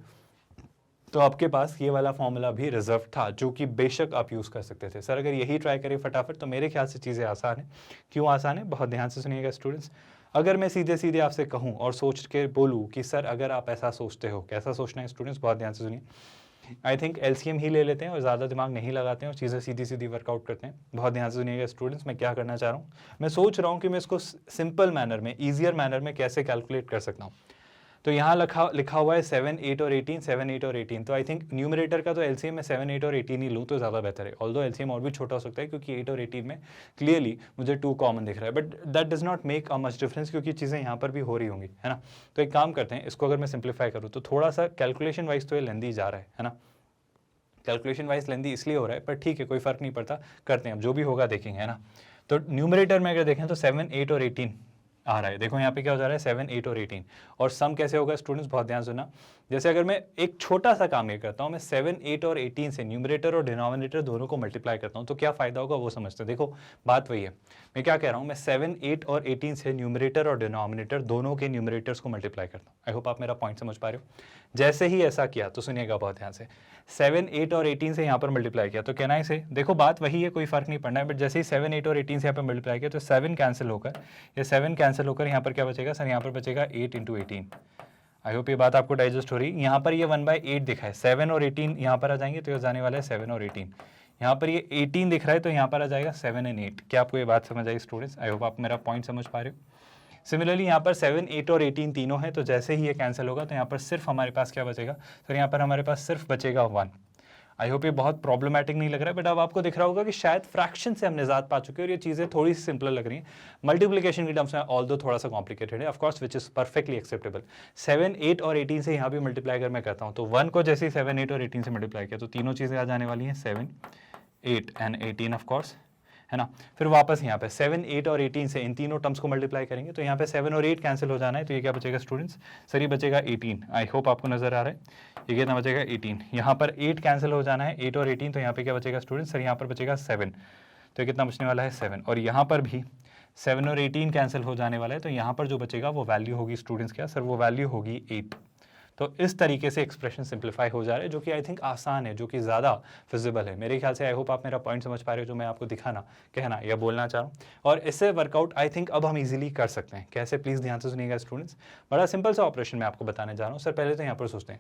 तो आपके पास ये वाला फॉर्मूला भी रिजर्व था, जो कि बेशक आप यूज़ कर सकते थे। सर अगर यही ट्राई करें फटाफट, तो मेरे ख्याल से चीज़ें आसान है। क्यों आसान है, बहुत ध्यान से सुनिएगा स्टूडेंट्स। अगर मैं सीधे सीधे आपसे कहूँ और सोच के बोलूँ कि सर अगर आप ऐसा सोचते हो, कैसा सोचना है स्टूडेंट्स, बहुत ध्यान से सुनिए। आई थिंक एलसीएम ही ले लेते हैं और ज़्यादा दिमाग नहीं लगाते हैं और चीज़ें सीधी सीधी वर्कआउट करते हैं। बहुत ध्यान से सुनिएगा स्टूडेंट्स, मैं क्या करना चाह रहा हूँ। मैं सोच रहा हूँ कि मैं इसको सिंपल मैनर में, ईजियर मैनर में कैसे कैलकुलेट कर सकता हूँ। तो यहाँ लिखा हुआ है 7, 8 और 18, 7, 8 और 18। तो आई थिंक न्यूमरेटर का तो एलसीएम में 7, 8 और 18 ही लूँ तो ज़्यादा बेहतर है। ऑल्दो एलसीएम और भी छोटा हो सकता है, क्योंकि 8 और 18 में क्लियरली मुझे 2 कॉमन दिख रहा है, but that does not make a much difference, क्योंकि चीज़ें यहाँ पर भी हो रही होंगी, है ना। तो एक काम करते हैं, इसको अगर मैं सिंप्लीफाई करूँ तो थोड़ा सा कैलकुलेशन वाइज तो ये लेंदी जा रहा है ना। कैलकुलेशन वाइज लेंदी इसलिए हो रहा है, पर ठीक है, कोई फर्क नहीं पड़ता, करते हैं, अब जो भी होगा देखेंगे, है ना। तो न्यूमरेटर में अगर देखें तो 7, 8 और 18 आ रहा है। देखो यहाँ पे क्या हो जा रहा है, 7, 8 और 18। और सम कैसे होगा स्टूडेंट्स, बहुत ध्यान सुनना। जैसे अगर मैं एक छोटा सा काम ये करता हूँ, मैं 7, 8 और 18 से न्यूमरेटर और डिनोमिनेटर दोनों को मल्टीप्लाई करता हूँ, तो क्या फायदा होगा वो समझते हैं। देखो बात वही है, मैं क्या कह रहा हूँ, मैं 7, 8 और 18 से न्यूमरेटर और डिनोमिनेटर दोनों के न्यूमरेटर्स को मल्टीप्लाई करता हूँ। आई होप आप मेरा पॉइंट समझ पा रहे हो। जैसे ही ऐसा किया तो सुनिएगा बहुत ध्यान से, 7, 8 और 18 से यहाँ पर मल्टीप्लाई किया, तो कहना है इसे, देखो बात वही है, कोई फर्क नहीं पड़ना है, बट जैसे ही 7, 8 और 18 से यहाँ पर मल्टीप्लाई किया तो 7 कैंसिल होकर, ये 7 कैंसिल होकर यहाँ पर क्या बचेगा सर, यहाँ पर बचेगा 8 इंटू 18। आई होप ये बात आपको डाइजेस्ट हो रही है। यहाँ पर ये 1/8 दिखा है, 7 और 18 यहाँ पर आ जाएंगे तो ये जाने वाला है 7 और 18। यहाँ पर ये 18 दिख रहा है तो यहाँ पर आ जाएगा 7 एंड 8। क्या आपको ये बात समझ आई स्टूडेंट्स? आई होप आप मेरा पॉइंट समझ पा रहे हो। सिमिलरली यहाँ पर 7, 8 और 18 तीनों है, तो जैसे ही ये कैंसिल होगा तो यहाँ पर सिर्फ हमारे पास क्या बचेगा सर, यहाँ पर हमारे पास सिर्फ बचेगा 1। आई होप ये बहुत प्रॉब्लमेटिक नहीं लग रहा है, बट अब आपको दिख रहा होगा कि शायद फ्रैक्शन से हम निजात पा चुके हैं और ये चीज़ें थोड़ी सी सिंपलर लग रही हैं। मल्टीप्लिकेशन की टर्म्स में ऑल्दो थोड़ा सा कॉम्प्लिकेटेड है, of course, which is perfectly acceptable. 7, 8 और 18 से यहाँ भी मल्टीप्लाई अगर मैं करता हूँ तो 1 को जैसे ही 7, 8 और 18 से मल्टीप्लाई किया तो तीनों चीज़ें आ जाने वाली हैं 7, 8 एंड 18 ऑफ कोर्स, है ना। फिर वापस यहाँ पे 7, 8 और 18 से इन तीनों टर्म्स को मल्टीप्लाई करेंगे तो यहाँ पे 7 और 8 कैंसिल हो जाना है, तो ये क्या बचेगा स्टूडेंट्स सर, ये बचेगा 18। आई होप आपको नजर आ रहा है, ये कितना बचेगा 18। यहाँ पर 8 कैंसिल हो जाना है, 8 और 18, तो यहाँ पे क्या बचेगा स्टूडेंट्स सर, यहाँ पर बचेगा 7, तो कितना बचने वाला है 7। और यहाँ पर भी 7 और 18 कैंसिल हो जाने वाला है, तो यहाँ पर जो बचेगा वो वैल्यू होगी स्टूडेंट्स क्या सर, वो वैल्यू होगी 8। तो इस तरीके से एक्सप्रेशन सिंप्लीफाई हो जा रहा है, जो कि आई थिंक आसान है, जो कि ज़्यादा फिजिबल है मेरे ख्याल से। आई होप आप मेरा पॉइंट समझ पा रहे हो, जो मैं आपको दिखाना, कहना या बोलना चाह रहा हूँ। और इससे वर्कआउट आई थिंक अब हम इजीली कर सकते हैं। कैसे, प्लीज़ ध्यान से सुनिएगा स्टूडेंट्स। बड़ा सिंपल सा ऑपरेशन मैं आपको बताने जा रहा हूँ। सर पहले तो यहाँ पर सोचते हैं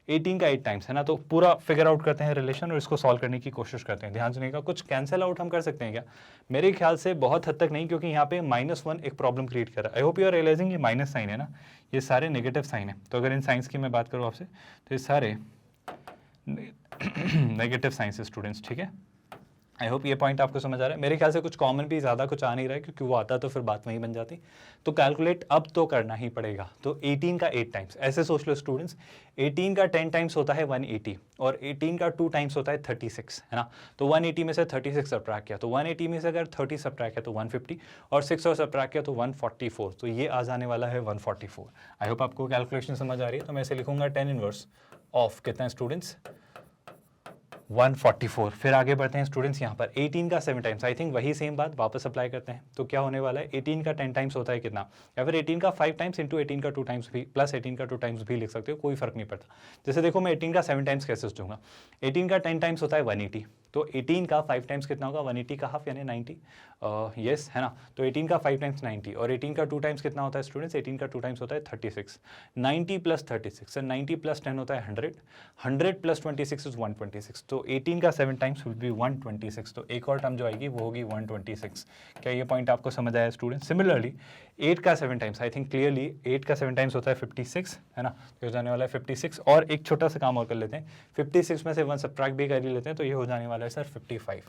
18 का 8 टाइम्स है ना, तो पूरा फिगर आउट करते हैं रिलेशन और इसको सॉल्व करने की कोशिश करते हैं। ध्यान सुनिएगा, कुछ कैंसिल आउट हम कर सकते हैं क्या? मेरे ख्याल से बहुत हद तक नहीं, क्योंकि यहाँ पे -1 एक प्रॉब्लम क्रिएट कर रहा है। I hope you are realising ये माइनस साइन है ना, ये सारे नेगेटिव साइन है। तो अगर इन साइंस की मैं बात करूँ आपसे तो ये सारे नेगेटिव साइंस है स्टूडेंट्स, ठीक है। आई होप ये पॉइंट आपको समझ आ रहा है। मेरे ख्याल से कुछ कॉमन भी ज़्यादा कुछ आ नहीं रहा है, क्योंकि वो आता तो फिर बात वहीं बन जाती। तो कैलकुलेट अब तो करना ही पड़ेगा। तो 18 का 8 टाइम्स, ऐसे सोच लो स्टूडेंट्स, 18 का 10 टाइम्स होता है 180 और 18 का 2 टाइम्स होता है 36, है ना। तो 180 में से 36 सब्ट्रैक्ट किया तो 180 में से अगर 30 सब्ट्रैक्ट किया तो 150 और 6 और सब्ट्रैक्ट किया तो 144, तो ये आ जाने वाला है 144। आई होप आपको कैलकुलेशन समझ आ रही है। तो मैं इसे लिखूंगा 10 इनवर्स ऑफ कितना स्टूडेंट्स 144। फिर आगे बढ़ते हैं स्टूडेंट्स, यहाँ पर 18 का 7 टाइम्स, आई थिंक वही सेम बात वापस अप्लाई करते हैं। तो क्या होने वाला है, 18 का 10 टाइम्स होता है कितना, या फिर 18 का 5 टाइम्स इंटू 18 का 2 टाइम्स भी प्लस 18 का 2 टाइम्स भी लिख सकते हो, कोई फर्क नहीं पड़ता। जैसे देखो मैं 18 का 7 टाइम्स कैसे सोचूंगा, 18 का 10 टाइम्स होता है 180, तो 18 का 5 टाइम्स कितना होगा, 180 का हाफ यानी 90, यस है ना। तो 18 का 5 टाइम्स 90 और 18 का 2 टाइम्स कितना होता है स्टूडेंट्स, 18 का 2 टाइम्स होता है 36, 90 प्लस 36 सर, 90 प्लस 10 होता है 100, 100 प्लस 26 इज 126। तो 18 का 7 टाइम्स विल बी 126, तो एक और टर्म जो आएगी वो होगी 126। क्या ये पॉइंट आपको समझ आया स्टूडेंट्स? सिमिलरली 8 का 7 टाइम्स, आई थिंक क्लियरली 8 का 7 टाइम्स होता है 56, है ना, तो हो जाने वाला है 56। और एक छोटा सा काम और कर लेते हैं, 56 में से 1 सब्ट्रैक्ट भी कर ही लेते हैं, तो ये हो जाने वाला है सर 55।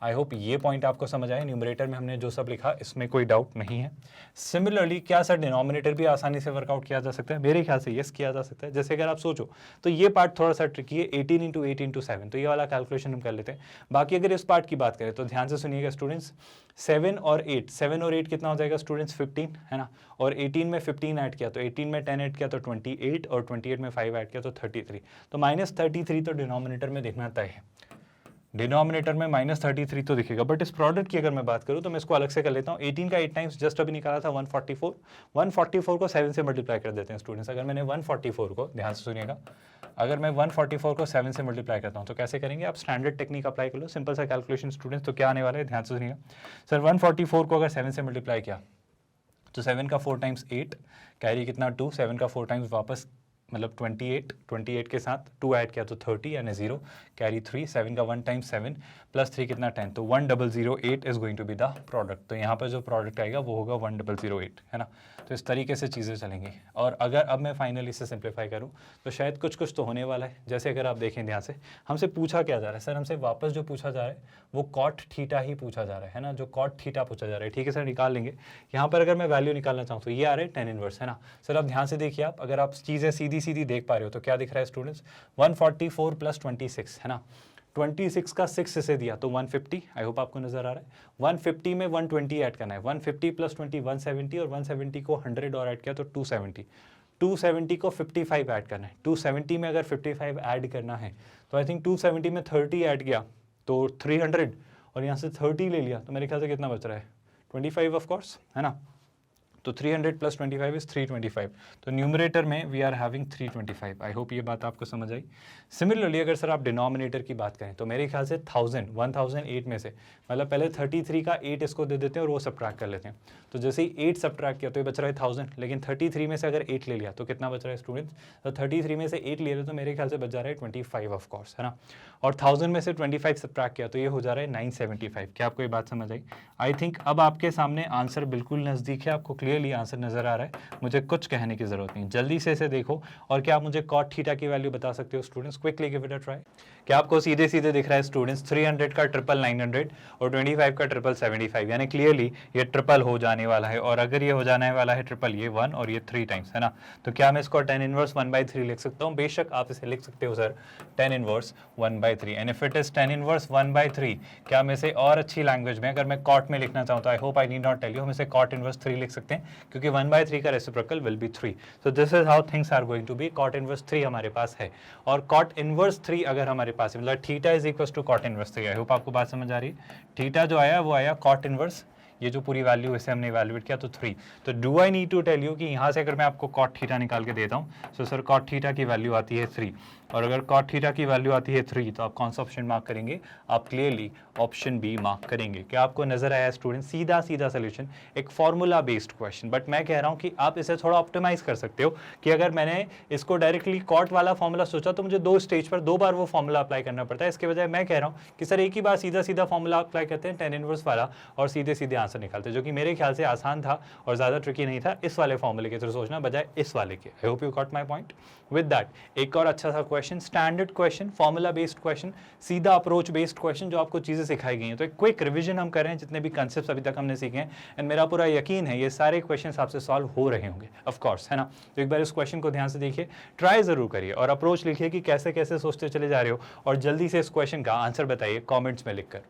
आई होप ये पॉइंट आपको समझ आए। न्यूमरेटर में हमने जो सब लिखा इसमें कोई डाउट नहीं है। सिमिलरली क्या सर डिनोमिनेटर भी आसानी से वर्कआउट किया जा सकता है? मेरे ख्याल से यस किया जा सकता है। जैसे अगर आप सोचो तो ये पार्ट थोड़ा सा ट्रिकी है, 18 इंटू 8 इंटू 7, तो ये वाला कैलकुलेशन हम कर लेते हैं। बाकी अगर इस पार्ट की बात करें तो ध्यान से सुनिएगा स्टूडेंट्स, 7 और 8 कितना हो जाएगा स्टूडेंट्स? 15 है ना, और 18 में 15 ऐड किया तो 18 में 10 ऐड किया तो 28, और 28 में 5 ऐड किया तो 33, तो -33 तो डिनोमिनेटर में देखना तय है। डिनोमिनेटर में -33 तो दिखेगा, बट इस प्रोडक्ट की अगर मैं बात करूं तो मैं इसको अलग से कर लेता हूं। 18 का 8 टाइम्स जस्ट अभी निकाला था 144, 144 को 7 से मल्टीप्लाई कर देते हैं स्टूडेंट्स। अगर मैंने 144 को, ध्यान से सुनिएगा, अगर मैं 144 को 7 से मल्टीप्लाई करता हूं तो कैसे करेंगे? आप स्टैंडर्ड टेक्निक अप्लाई कर लो, सिंपल सा कैलकुलेशन स्टूडेंट्स। तो क्या आने वाला है, ध्यान से सुनिएगा सर। 144 को अगर 7 से मल्टीप्लाई किया तो 7 का 4 टाइम्स 8, कैरी कितना 2, 7 का 4 टाइम्स वापस मतलब 28, 28 के साथ 2 ऐड किया तो 30 यानी 0, कैरी 3, 7 का 1 टाइम्स 7 प्लस 3 कितना 10, तो 1008 is going to be the product. तो यहाँ पर जो प्रोडक्ट आएगा वो होगा 1008, है ना। तो इस तरीके से चीज़ें चलेंगी। और अगर अब मैं फाइनली इसे सिंप्लीफाई करूँ तो शायद कुछ तो होने वाला है। जैसे अगर आप देखें ध्यान से, हमसे पूछा क्या जा रहा है सर? हमसे वापस जो पूछा जा रहा है वो कॉट थीटा ही पूछा जा रहा है ना, जो कॉट थीटा पूछा जा रहा है। ठीक है सर, निकाल लेंगे। यहाँ पर अगर मैं वैल्यू निकालना चाहूँ तो ये आ रहा है tan इनवर्स, है ना सर। अब ध्यान से देखिए आप, अगर आप चीज़ें सीधी सीधी देख पा रहे हो तो क्या दिख रहा है स्टूडेंट्स? 144 प्लस 26, है ना। 26 का 6 इसे दिया तो 150, आई होप आपको नजर आ रहा है। 150 में 120 ऐड करना है, 150 प्लस 20 170, और 170 को 100 और ऐड किया तो 270, 270 को 55 ऐड करना है। 270 में अगर 55 ऐड करना है तो आई थिंक 270 में 30 ऐड किया तो 300, और यहाँ से 30 ले लिया तो मेरे ख्याल से कितना बच रहा है? 25 ऑफ कोर्स, है ना। तो 300 प्लस 25 इज 325, तो न्यूमरेटर में we are having 325। I hope ये बात आपको समझ आई। सिमिलरली अगर सर आप डिनोमिनेटर की बात करें तो मेरे ख्याल से 1008 में से, मतलब पहले 33 का 8 इसको दे देते हैं और वो सब्ट्रैक्ट कर लेते हैं। तो जैसे ही 8 सब्ट्रैक्ट किया तो ये बच रहा है 1000, लेकिन 33 में से अगर 8 ले लिया तो कितना बच रहा है स्टूडेंट्स? तो 33 में से 8 ले रहे तो मेरे ख्याल से बच जा रहा है 25 ऑफ कोर्स, है ना। और 1000 में से 25 सब्ट्रैक्ट किया तो ये हो जा रहा है 975। क्या आपको ये बात समझ आई? आई थिंक अब आपके सामने आंसर बिल्कुल नज़दीक है, आपको क्लियरली आंसर नजर आ रहा है। मुझे कुछ कहने की जरूरत नहीं, जल्दी से इसे देखो। और क्या आप मुझे कॉट थीटा की वैल्यू बता सकते हो students? Quickly give it a try. क्या आपको सीधे सीधे दिख रहा है स्टूडेंट्स? 300 का 900 और 25 का 775, यानी क्लियरली ये ट्रिपल हो जाने वाला है। और अगर ये हो जाने वाला है ट्रिपल, ये 1 और ये 3 टाइम्स, है ना। तो क्या मैं इसको tan इनवर्स 1/3 लिख सकता हूँ? बेशक आप इसे लिख सकते हो sir, tan inverse 1/3। And if it is tan inverse 1/3, क्या मैं इसे और अच्छी लैंग्वेज में अगर मैं कॉट में लिखना चाहूँ तो I hope I need not tell you, हम इसे cot इनवर्स 3 लिख सकते हैं, क्योंकि 1/3 का reciprocal will be 3। So this is how things are going to be. cot inverse 3 हमारे पास है, और cot इनवर्स 3 अगर हमारे पास है, मतलब theta is equal to cot inverse 3। I hope आपको बात समझ आ रही है। थीटा जो आया वो आया cot इनवर्स, ये जो पूरी वैल्यू इसे हमने इवैल्यूएट किया तो 3। तो do I need to tell you कि यहाँ से अगर मैं आपको cot थीटा निकाल के देता हूँ, सो सर cot थीटा की वैल्यू आती है 3, और अगर cot थीटा की वैल्यू आती है 3 तो आप कौन सा ऑप्शन मार्क करेंगे? आप क्लियरली ऑप्शन बी मार्क करेंगे। क्या आपको नजर आया स्टूडेंट? सीधा सीधा सोल्यूशन, एक फॉर्मूला बेस्ड क्वेश्चन। बट मैं कह रहा हूँ कि आप इसे थोड़ा ऑप्टिमाइज कर सकते हो, कि अगर मैंने इसको डायरेक्टली कॉट वाला फॉर्मूला सोचा तो मुझे 2 स्टेज पर 2 बार वो फॉर्मूला अप्लाई करना पड़ता है। इसके बजाय मैं कह रहा हूँ कि सर एक ही बार सीधा सीधा फॉर्मूला अप्लाई करते हैं tan इनवर्स वाला, और सीधे सीधे आंसर निकालते हैं, जो कि मेरे ख्याल से आसान था और ज़्यादा ट्रिकी नहीं था इस वाले फॉर्मूले के थ्रू सोचना बजाय इस वाले के। आई hope you got my point. With that एक और अच्छा सा question, standard question, formula based question, सीधा अप्रोच बेस्ड क्वेश्चन, जो आपको चीज़ें सिखाई गई हैं। तो एक क्विक रिवीजन हम कर रहे हैं जितने भी कंसेप्ट्स अभी तक हमने सीखे हैं, एंड मेरा पूरा यकीन है ये सारे क्वेश्चंस आपसे सॉल्व हो रहे होंगे ऑफ कोर्स, है ना। तो एक बार इस क्वेश्चन को ध्यान से देखिए, ट्राई जरूर करिए, और अप्रोच लिखिए कि कैसे कैसे सोचते चले जा रहे हो, और जल्दी से इस क्वेश्चन का आंसर बताइए कॉमेंट्स में लिखकर।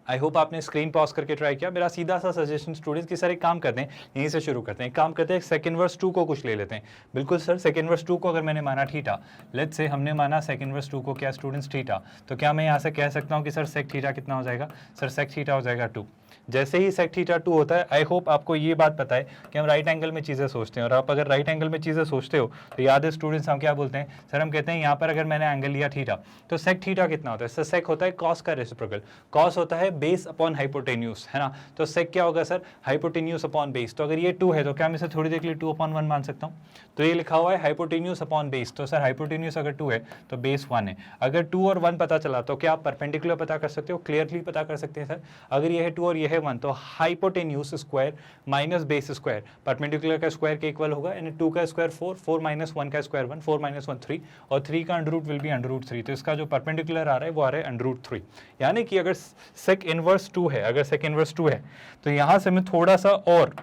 आई होप आपने स्क्रीन पॉज करके ट्राई किया। मेरा सीधा सा सजेशन स्टूडेंट्स कि सर एक काम करते हैं, यहीं से शुरू करते हैं, एक काम करते हैं, सेकंड वर्स 2 को कुछ ले लेते हैं। बिल्कुल सर, सेकंड वर्स 2 को अगर मैंने माना थीटा, लेट्स से हमने माना सेकंड वर्स 2 को क्या स्टूडेंट्स थीटा, तो क्या मैं यहाँ से कह सकता हूँ कि सर सेक थीटा कितना हो जाएगा? सर सेक थीटा हो जाएगा 2। जैसे ही सेक थीटा 2 होता है, आई होप आपको ये बात पता है कि हम राइट एंगल में चीज़ें सोचते हैं, और आप अगर राइट एंगल में चीज़ें सोचते हो तो याद है स्टूडेंट्स हम क्या बोलते हैं? सर हम कहते हैं यहाँ पर अगर मैंने एंगल लिया थीटा, तो सेक थीटा कितना होता है? सर सेक होता है कॉस का रेसिप्रोकल, कॉस होता है बेस अपॉन हाइपोटेन्यूज, है ना। तो सेक क्या होगा सर? Hypotenuse upon base. तो अगर ये 2 है तो क्या मैं इसे थोड़ी देर के लिए 2/1 मान सकता हूँ? तो ये लिखा हुआ है हाइपोटेन्यूज अपॉन बेस, तो सर हाइपोटेन्यूज अगर 2 है तो बेस 1 है। अगर 2 और 1 पता चला तो क्या आप परपेंडिकुलर पता कर सकते हो? क्लियरली पता कर सकते हैं सर। अगर ये है 2 और ये है 1 तो hypotenuse square minus base square, perpendicular का स्क्वायर के इक्वल होगा, यानी 2 का स्क्वायर 4, 4 माइनस 1 का स्क्वायर 1, 4 माइनस 1 3, और 3 का under root will be under root 3, तो इसका जो परपेंडिकुलर आ रहा है वो आ रहा है अंडर रूट 3। यानी कि अगर सेक इनवर्स 2 है, अगर सेक इनवर्स 2 है तो यहाँ से मैं थोड़ा सा और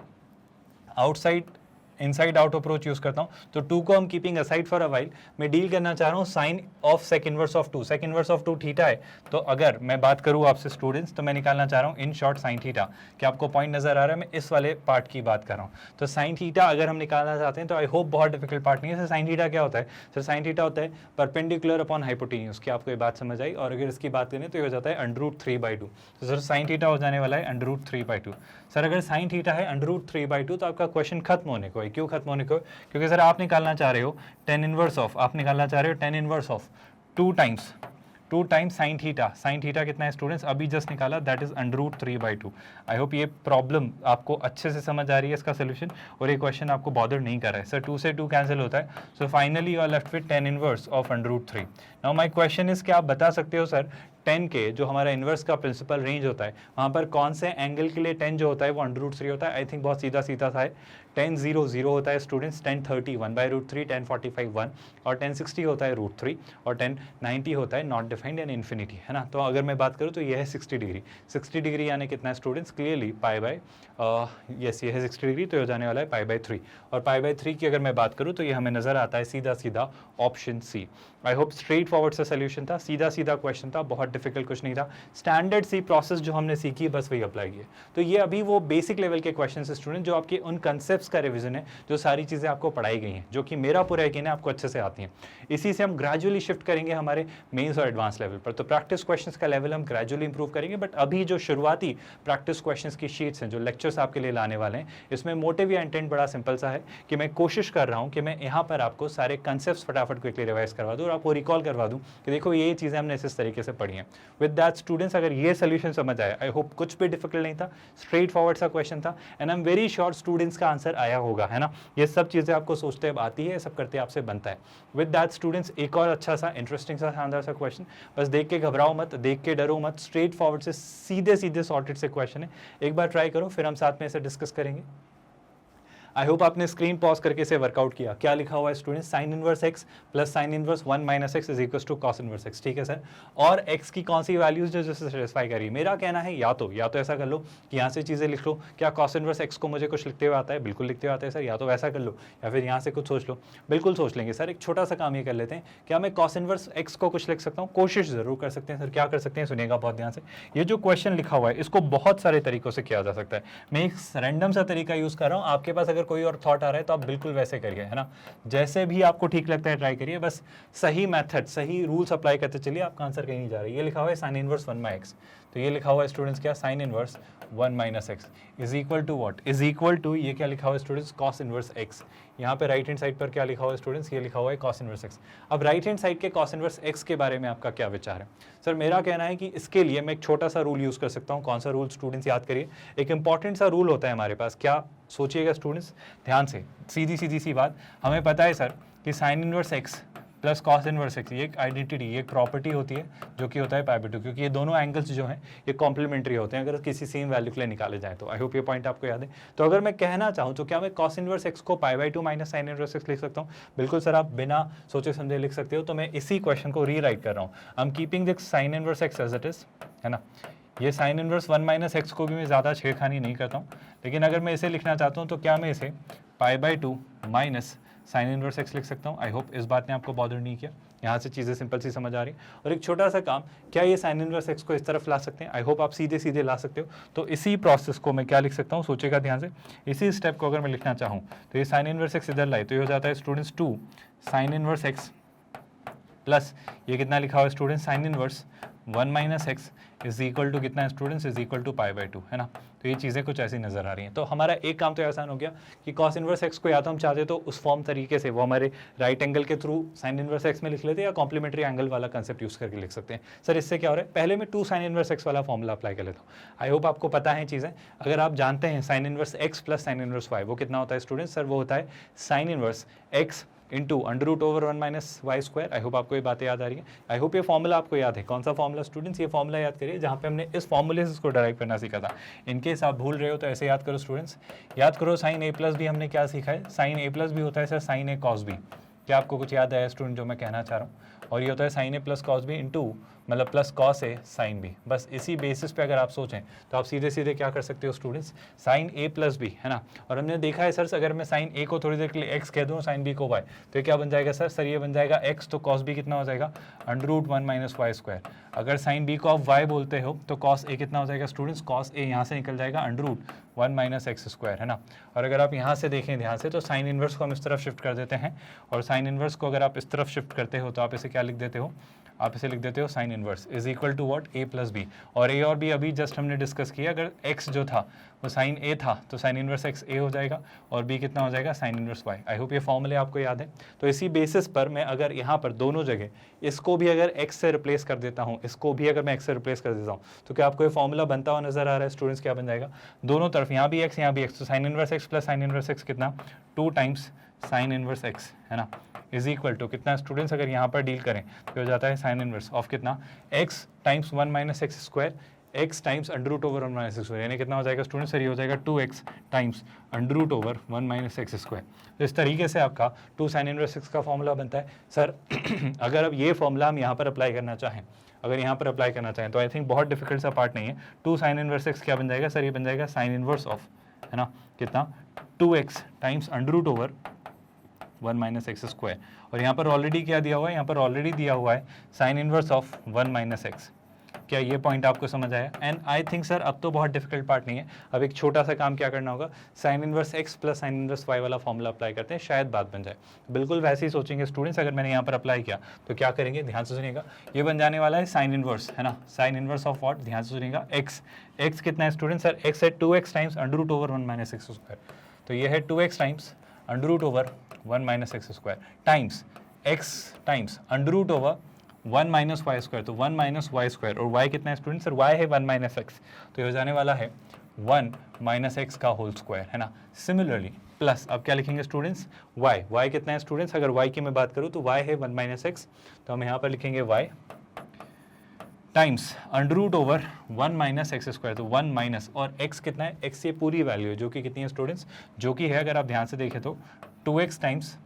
outside inside out approach use करता हूं, तो 2 को हम keeping aside for a while, मैं डील करना चाह रहा हूं sine of sec inverse of 2, sec inverse of 2 theta है, तो अगर मैं बात करूं आपसे स्टूडेंट्स, तो मैं निकालना चाह रहा हूं इन शॉर्ट साइन थीटा। क्या आपको पॉइंट नजर आ रहा है? मैं इस वाले पार्ट की बात कर रहा हूं, तो साइन थीटा अगर हम निकालना चाहते हैं तो आई होप बहुत डिफिकल्ट पार्ट नहीं है। सर साइन थीटा क्या होता है? सर साइन थीटा होता है परपेंडिकुलर अपॉन हाइपोटेन्यूज। क्या आपको ये बात समझ आई? और अगर इसकी बात करें तो ये हो जाता है अंडर रूट 3/2, तो सर साइन थीटा हो जाने वाला है अंडर रूट 3/2। सर अगर साइन थीटा है अंडर रूट 3/2 तो आपका क्वेश्चन खत्म होने को है। क्यों खत्म होने को है? क्योंकि सर आप निकालना चाह रहे हो tan इनवर्स ऑफ, आप निकालना चाह रहे हो tan inverse of 2 times sine theta. Sine theta कितना है स्टूडेंट्स? अभी जस्ट निकाला, that is under root 3/2। I hope ये प्रॉब्लम आपको अच्छे से समझ आ रही है, इसका सोल्यूशन, और ये क्वेश्चन आपको बॉदर नहीं कर रहा है। सर 2 से 2 कैंसिल होता है, so finally you are left with tan inverse of under root 3। Now my question is, क्या आप बता सकते हो सर 10 के जो हमारा इन्वर्स का प्रिंसिपल रेंज होता है वहाँ पर कौन से एंगल के लिए 10 जो होता है वो अंडर रूट 3 होता है? आई थिंक बहुत सीधा सीधा सा है। 10 0 0 होता है स्टूडेंट्स, 10 30 1/√3, 10 45 1, और 10 60 होता है √3, और 10 90 होता है नॉट डिफाइंड एंड इन्फिनिटी, है ना। तो अगर मैं बात करूँ तो यह है 60 डिग्री। 60 डिग्री यानी कितना है students? Clearly pi by yes, ये है 60 डिग्री, तो ये हो जाने वाला है π/3, और π/3 की अगर मैं बात करूँ तो ये हमें नजर आता है सीधा सीधा option C. I hope straightforward सा सोल्यूशन था, सीधा सीधा क्वेश्चन था, बहुत डिफिकल्ट कुछ नहीं था। स्टैंडर्ड सी प्रोसेस जो हमने सीखी है बस वही अप्लाई की है। तो ये अभी वो बेसिक लेवल के क्वेश्चन है स्टूडेंट, जो आपके उन कंसेप्ट्स का रिवीजन है, जो सारी चीज़ें आपको पढ़ाई गई हैं, जो कि मेरा पूरा यकीन है आपको अच्छे से आती हैं। इसी से हम ग्रेजुअली शिफ्ट करेंगे हमारे मेंस और एडवांस लेवल पर। तो प्रैक्टिस क्वेश्चंस का लेवल हम ग्रेजुअली इंप्रूव करेंगे, बट अभी जो शुरुआती प्रैक्टिस क्वेश्चंस की शीट्स हैं, जो लेक्चर्स आपके लिए लाने वाले हैं, इसमें मोटिव या इंटेंट बड़ा सिंपल सा है कि मैं कोशिश कर रहा हूँ कि मैं यहाँ पर आपको सारे कंसेप्ट्स फटाफट क्विकली रिवाइज करवा दूँ और आपको रिकॉल करवा दूँ कि देखो ये चीज़ें हमने इस तरीके से पढ़ी हैं। विद दैट स्टूडेंट्स, अगर ये सोल्यूशन समझ आया, आई होप कुछ भी डिफिकल्ट नहीं था, स्ट्रेट फॉरवर्ड सा क्वेश्चन था, and I am very sure students का आंसर आया होगा, है ना। ये सब चीज़ें आपको सोचते अब आती है, सब करते आपसे बनता है। विद दैट स्टूडेंट्स, एक और अच्छा सा इंटरेस्टिंग सा शानदार सा क्वेश्चन, बस देख के घबराओ मत, देख के डरो मत, स्ट्रेट फॉरवर्ड से सीधे सीधे सॉर्टेड से क्वेश्चन है। एक बार ट्राई करो, फिर हम साथ में इसे डिस्कस करेंगे। आई होप आपने स्क्रीन पॉज करके इसे वर्कआउट किया। क्या लिखा हुआ है student? Sine inverse x plus sine inverse 1 minus x is equal to cos inverse x. ठीक है सर, और एक्स की कौन सी वैल्यूज जो सेटिस्फाई करी? मेरा कहना है या तो ऐसा कर लो कि यहाँ से चीज़ें लिख लो। क्या कॉस इनवर्स एक्स को मुझे कुछ लिखते हुए आता है? बिल्कुल लिखते हुए आता है सर। या तो वैसा कर लो, या फिर यहाँ से कुछ सोच लो। बिल्कुल सोच लेंगे सर। एक छोटा सा काम ये कर लेते हैं, क्या मैं कॉस इनवर्स एक्स को कुछ लिख सकता हूँ? कोशिश जरूर कर सकते हैं सर। क्या कर सकते हैं? सुनिएगा बहुत ध्यान से। ये जो क्वेश्चन लिखा हुआ है इसको बहुत सारे तरीकों से किया जा सकता है। मैं एक रैंडम सा तरीका यूज कर रहा हूँ, आपके पास अगर कोई और थॉट आ रहा है तो आप बिल्कुल वैसे करिए, है ना। जैसे भी आपको ठीक लगता है ट्राई करिए, बस सही मेथड, सही रूल्स अप्लाई करते चलिए, आपका आंसर कहीं नहीं जा रहा है। ये लिखा हुआ है साइन इनवर्स 1/x, तो ये लिखा हुआ है स्टूडेंट्स क्या? Sine inverse 1 minus x is equal to what? Is equal to, ये क्या लिखा हुआ है स्टूडेंट्स? Cos inverse x. यहाँ पे राइट हैंड साइड पर क्या लिखा हुआ है स्टूडेंट्स? ये लिखा हुआ है कॉस इनवर्स एक्स। अब राइट हैंड साइड के कॉस इनवर्स एक्स के बारे में आपका क्या विचार है? सर मेरा कहना है कि इसके लिए मैं एक छोटा सा रूल यूज कर सकता हूँ। कौन सा रूल स्टूडेंट्स? याद करिए, एक इंपॉर्टेंट सा रूल होता है हमारे पास। क्या? सोचिएगा स्टूडेंट्स ध्यान से, सीधी सीधी सी बात। हमें पता है सर कि sign inverse x plus cos inverse x, ये एक आइडेंटिटी, ये एक प्रॉपर्टी होती है जो कि होता है π/2, क्योंकि ये दोनों एंगल्स जो हैं ये कॉम्प्लीमेंट्री होते हैं अगर किसी सेम वैल्यू के लिए निकाले जाए तो। आई होप ये पॉइंट आपको याद है। तो अगर मैं कहना चाहूँ तो क्या मैं कॉस इनवर्स एक्स को π/2 माइनस साइन इनवर्स एक्स लिख सकता हूँ? बिल्कुल सर, आप बिना सोचे समझे लिख सकते हो। तो मैं इसी क्वेश्चन को रीराइट कर रहा हूँ। I am keeping this sine inverse x as it is, है ना। ये साइन इनवर्स 1 माइनस एक्स को भी मैं ज़्यादा छेड़खानी नहीं करता हूँ, लेकिन अगर मैं इसे लिखना चाहता हूँ तो क्या मैं इसे π/2 माइनस साइन इनवर्स एक्स लिख सकता हूँ? आई होप इस बात ने आपको बॉदर नहीं किया। यहाँ से चीज़ें सिंपल सी समझ आ रही हैं। और एक छोटा सा काम, क्या ये साइन इनवर्स एक्स को इस तरफ ला सकते हैं? आई होप आप सीधे सीधे ला सकते हो। तो इसी प्रोसेस को मैं क्या लिख सकता हूँ? सोचेगा ध्यान से। इसी स्टेप को अगर मैं लिखना चाहूँ तो ये साइन इनवर्स एक्स इधर लाए तो ये हो जाता है students 2 sine inverse x plus ये कितना लिखा हुआ है students? Sine inverse 1 minus x is equal to कितना है स्टूडेंट्स? इज इक्वल टू π/2, है ना। तो ये चीज़ें कुछ ऐसी नजर आ रही हैं। तो हमारा एक काम तो आसान हो गया कि कॉस इनवर्स एक्स को या तो हम चाहते तो उस फॉर्म तरीके से वो हमारे राइट एंगल के थ्रू साइन इनवर्स एक्स में लिख लेते, या कॉम्प्लीमेंट्री एंगल वाला कंसेप्ट यूज करके लिख सकते हैं। सर इससे क्या हो रहा है? पहले मैं 2 साइन इनवर्स एक्स वाला फॉर्मूला अप्लाई कर लेता हूँ। आई होप आपको पता है चीज़ें। अगर आप जानते हैं sine inverse x plus sine inverse y वो कितना होता है स्टूडेंट्स? सर वो होता है sine inverse x into under root over 1 minus y square. I hope आपको ये बातें याद आ रही है। आई होप ये फॉर्मूला आपको याद है। कौन सा फॉर्मूला स्टूडेंट्स? ये फॉर्मूला याद करिए जहाँ पे हमने इस फॉर्मूले से इसको डराइव करना सीखा था। इनकेस आप भूल रहे हो तो ऐसे याद करो स्टूडेंट्स, याद करो साइन ए प्लस बी हमने क्या सीखा है, साइन ए प्लस बी होता है सर साइन ए कॉस बी। क्या आपको कुछ याद आया स्टूडेंट जो मैं कहना चाह रहा हूँ? और ये होता है साइन ए प्लस कॉस बी इंटू मतलब plus cos A sine B. बस इसी बेसिस पे अगर आप सोचें तो आप सीधे सीधे क्या कर सकते हो स्टूडेंट्स, साइन ए प्लस बी, है ना। और हमने देखा है सर अगर मैं साइन ए को थोड़ी देर के लिए एक्स कह दूँ, साइन बी को वाई, तो ये क्या बन जाएगा सर ये बन जाएगा एक्स, तो कॉस बी कितना हो जाएगा under root 1 minus y square. अगर साइन बी को आप वाई बोलते हो तो कॉस ए कितना हो जाएगा स्टूडेंट्स, कॉस ए यहाँ से निकल जाएगा under root 1 minus x square, है ना। और अगर आप यहाँ से देखें ध्यान से तो साइन इनवर्स को हम इस तरफ शिफ्ट कर देते हैं, और साइन इनवर्स को अगर आप इस तरफ शिफ्ट करते हो तो आप इसे क्या लिख देते हो, आप इसे लिख देते हो sine inverse is equal to what, A plus B. और ए और बी अभी जस्ट हमने डिस्कस किया, अगर एक्स जो था वो साइन ए था तो साइन इनवर्स एक्स ए हो जाएगा, और बी कितना हो जाएगा sine inverse y. I hope ये फॉर्मूले आपको याद है। तो इसी बेसिस पर मैं अगर यहाँ पर दोनों जगह इसको भी अगर एक्स से रिप्लेस कर देता हूँ, इसको भी अगर मैं एक्स से रिप्लेस कर देता हूँ, तो क्या आपको ये फॉर्मूला बनता हुआ नजर आ रहा है स्टूडेंट्स? क्या बन जाएगा दोनों तरफ, यहाँ भी एक्स यहाँ भी एक्स, तो sine inverse x plus sine inverse x कितना 2 टाइम्स साइन इनवर्स एक्स, है ना, इज इक्वल टू कितना स्टूडेंट्स, अगर यहाँ पर डील करें तो हो जाता है साइन इनवर्स ऑफ कितना x times 1 minus x square, x times under root over 1 minus x square, यानी कितना हो जाएगा स्टूडेंट्स सर ये हो जाएगा 2x times under root over 1 minus x square. तो इस तरीके से आपका 2 साइन इनवर्स एक्स का फॉर्मूला बनता है सर। अगर अब ये फॉर्मूला हम यहाँ पर अप्लाई करना चाहें, अगर यहाँ पर अप्लाई करना चाहें तो आई थिंक बहुत डिफिकल्ट सा पार्ट नहीं है। 2 साइन इनवर्स एक्स क्या बन जाएगा सर, ये बन जाएगा साइन इनवर्स ऑफ, है ना, कितना 2x times under root over 1 minus x square. और यहाँ पर ऑलरेडी क्या दिया हुआ है, यहाँ पर ऑलरेडी दिया हुआ है sine inverse of 1 minus x. क्या ये पॉइंट आपको समझ आया? एंड आई थिंक सर अब तो बहुत डिफिकल्ट पार्ट नहीं है। अब एक छोटा सा काम क्या करना होगा, sine inverse x plus sine inverse y वाला फॉर्मूला अप्लाई करते हैं, शायद बात बन जाए। बिल्कुल वैसे ही सोचेंगे स्टूडेंट्स, अगर मैंने यहाँ पर अप्लाई किया तो क्या करेंगे, ध्यान से सुनिएगा, ये बन जाने वाला है साइन इनवर्स, है ना, साइन इनवर्स ऑफ व्हाट, ध्यान से सुनिएगा, एक्स। एक्स कितना है स्टूडेंट सर, एक्स है 2x times under root over 1 minus x square, तो ये है 2x times under root over 1 minus x square times x times under root over 1 minus y square, तो 1 माइनस वाई स्क्वायर, और y कितना है स्टूडेंट सर, y है 1 माइनस एक्स, तो ये हो जाने वाला है 1 माइनस एक्स का होल स्क्वायर, है ना। सिमिलरली प्लस अब क्या लिखेंगे स्टूडेंट्स, y कितना है स्टूडेंट्स, अगर y की मैं बात करूँ तो y है 1 माइनस एक्स, तो हम यहाँ पर लिखेंगे y times under root over 1 minus x square, तो 1 माइनस, और x कितना है, x ये पूरी वैल्यू है जो कि कितनी है स्टूडेंट्स, जो कि है अगर आप ध्यान से देखें तो 2x times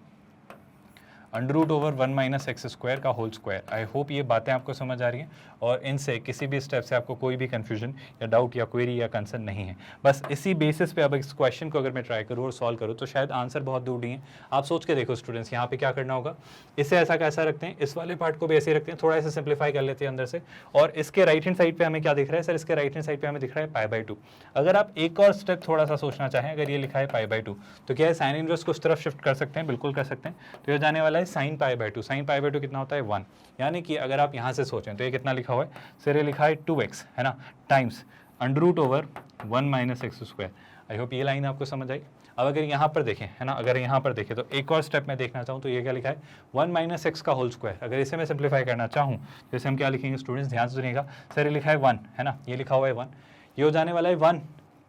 under root over 1 minus x square का होल स्क्वायर। आई होप ये बातें आपको समझ आ रही हैं और इनसे किसी भी स्टेप से आपको कोई भी कन्फ्यूजन या डाउट या क्वेरी या कंसर्न नहीं है। बस इसी बेसिस पे अब इस क्वेश्चन को अगर मैं ट्राई करूँ और सॉल्व करूँ तो शायद आंसर बहुत दूर नहीं है। आप सोच के देखो स्टूडेंट्स, यहाँ पे क्या करना होगा, इसे ऐसा कैसा रखते हैं, इस वाले पार्ट को भी ऐसे रखते हैं, थोड़ा ऐसे सिंप्लीफाई कर लेते हैं अंदर से, और इसके राइट हैंड साइड पे हमें क्या दिख रहा है सर, इसके राइट हैंड साइड पे हमें दिख रहा है π/2। अगर आप एक और स्टेप थोड़ा सा सोचना चाहें, अगर ये लिखा है π/2 तो क्या है, साइन इनवर्स को उस तरफ शिफ्ट कर सकते हैं, बिल्कुल कर सकते हैं। तो ये जाने वाला है साइन π/2, साइन π/2 कितना होता है 1, यानी कि अगर आप यहाँ से सोचें तो ये कितना लिखा हुआ है सर, ये लिखा है 2x, है ना, times under root over 1 minus x square. I hope ये लाइन आपको समझ आई। अब अगर यहाँ पर देखें, है ना, अगर यहाँ पर देखें तो एक और स्टेप मैं देखना चाहूँ तो ये क्या लिखा है 1 माइनस एक्स का होल स्क्वायर। अगर इसे मैं सिंप्लीफाई करना चाहूँ तो इसे हम क्या लिखेंगे स्टूडेंट्स, ध्यान से सुनिएगा, सर ये लिखा है 1, है ना, ये लिखा हुआ है 1, ये हो जाने वाला है 1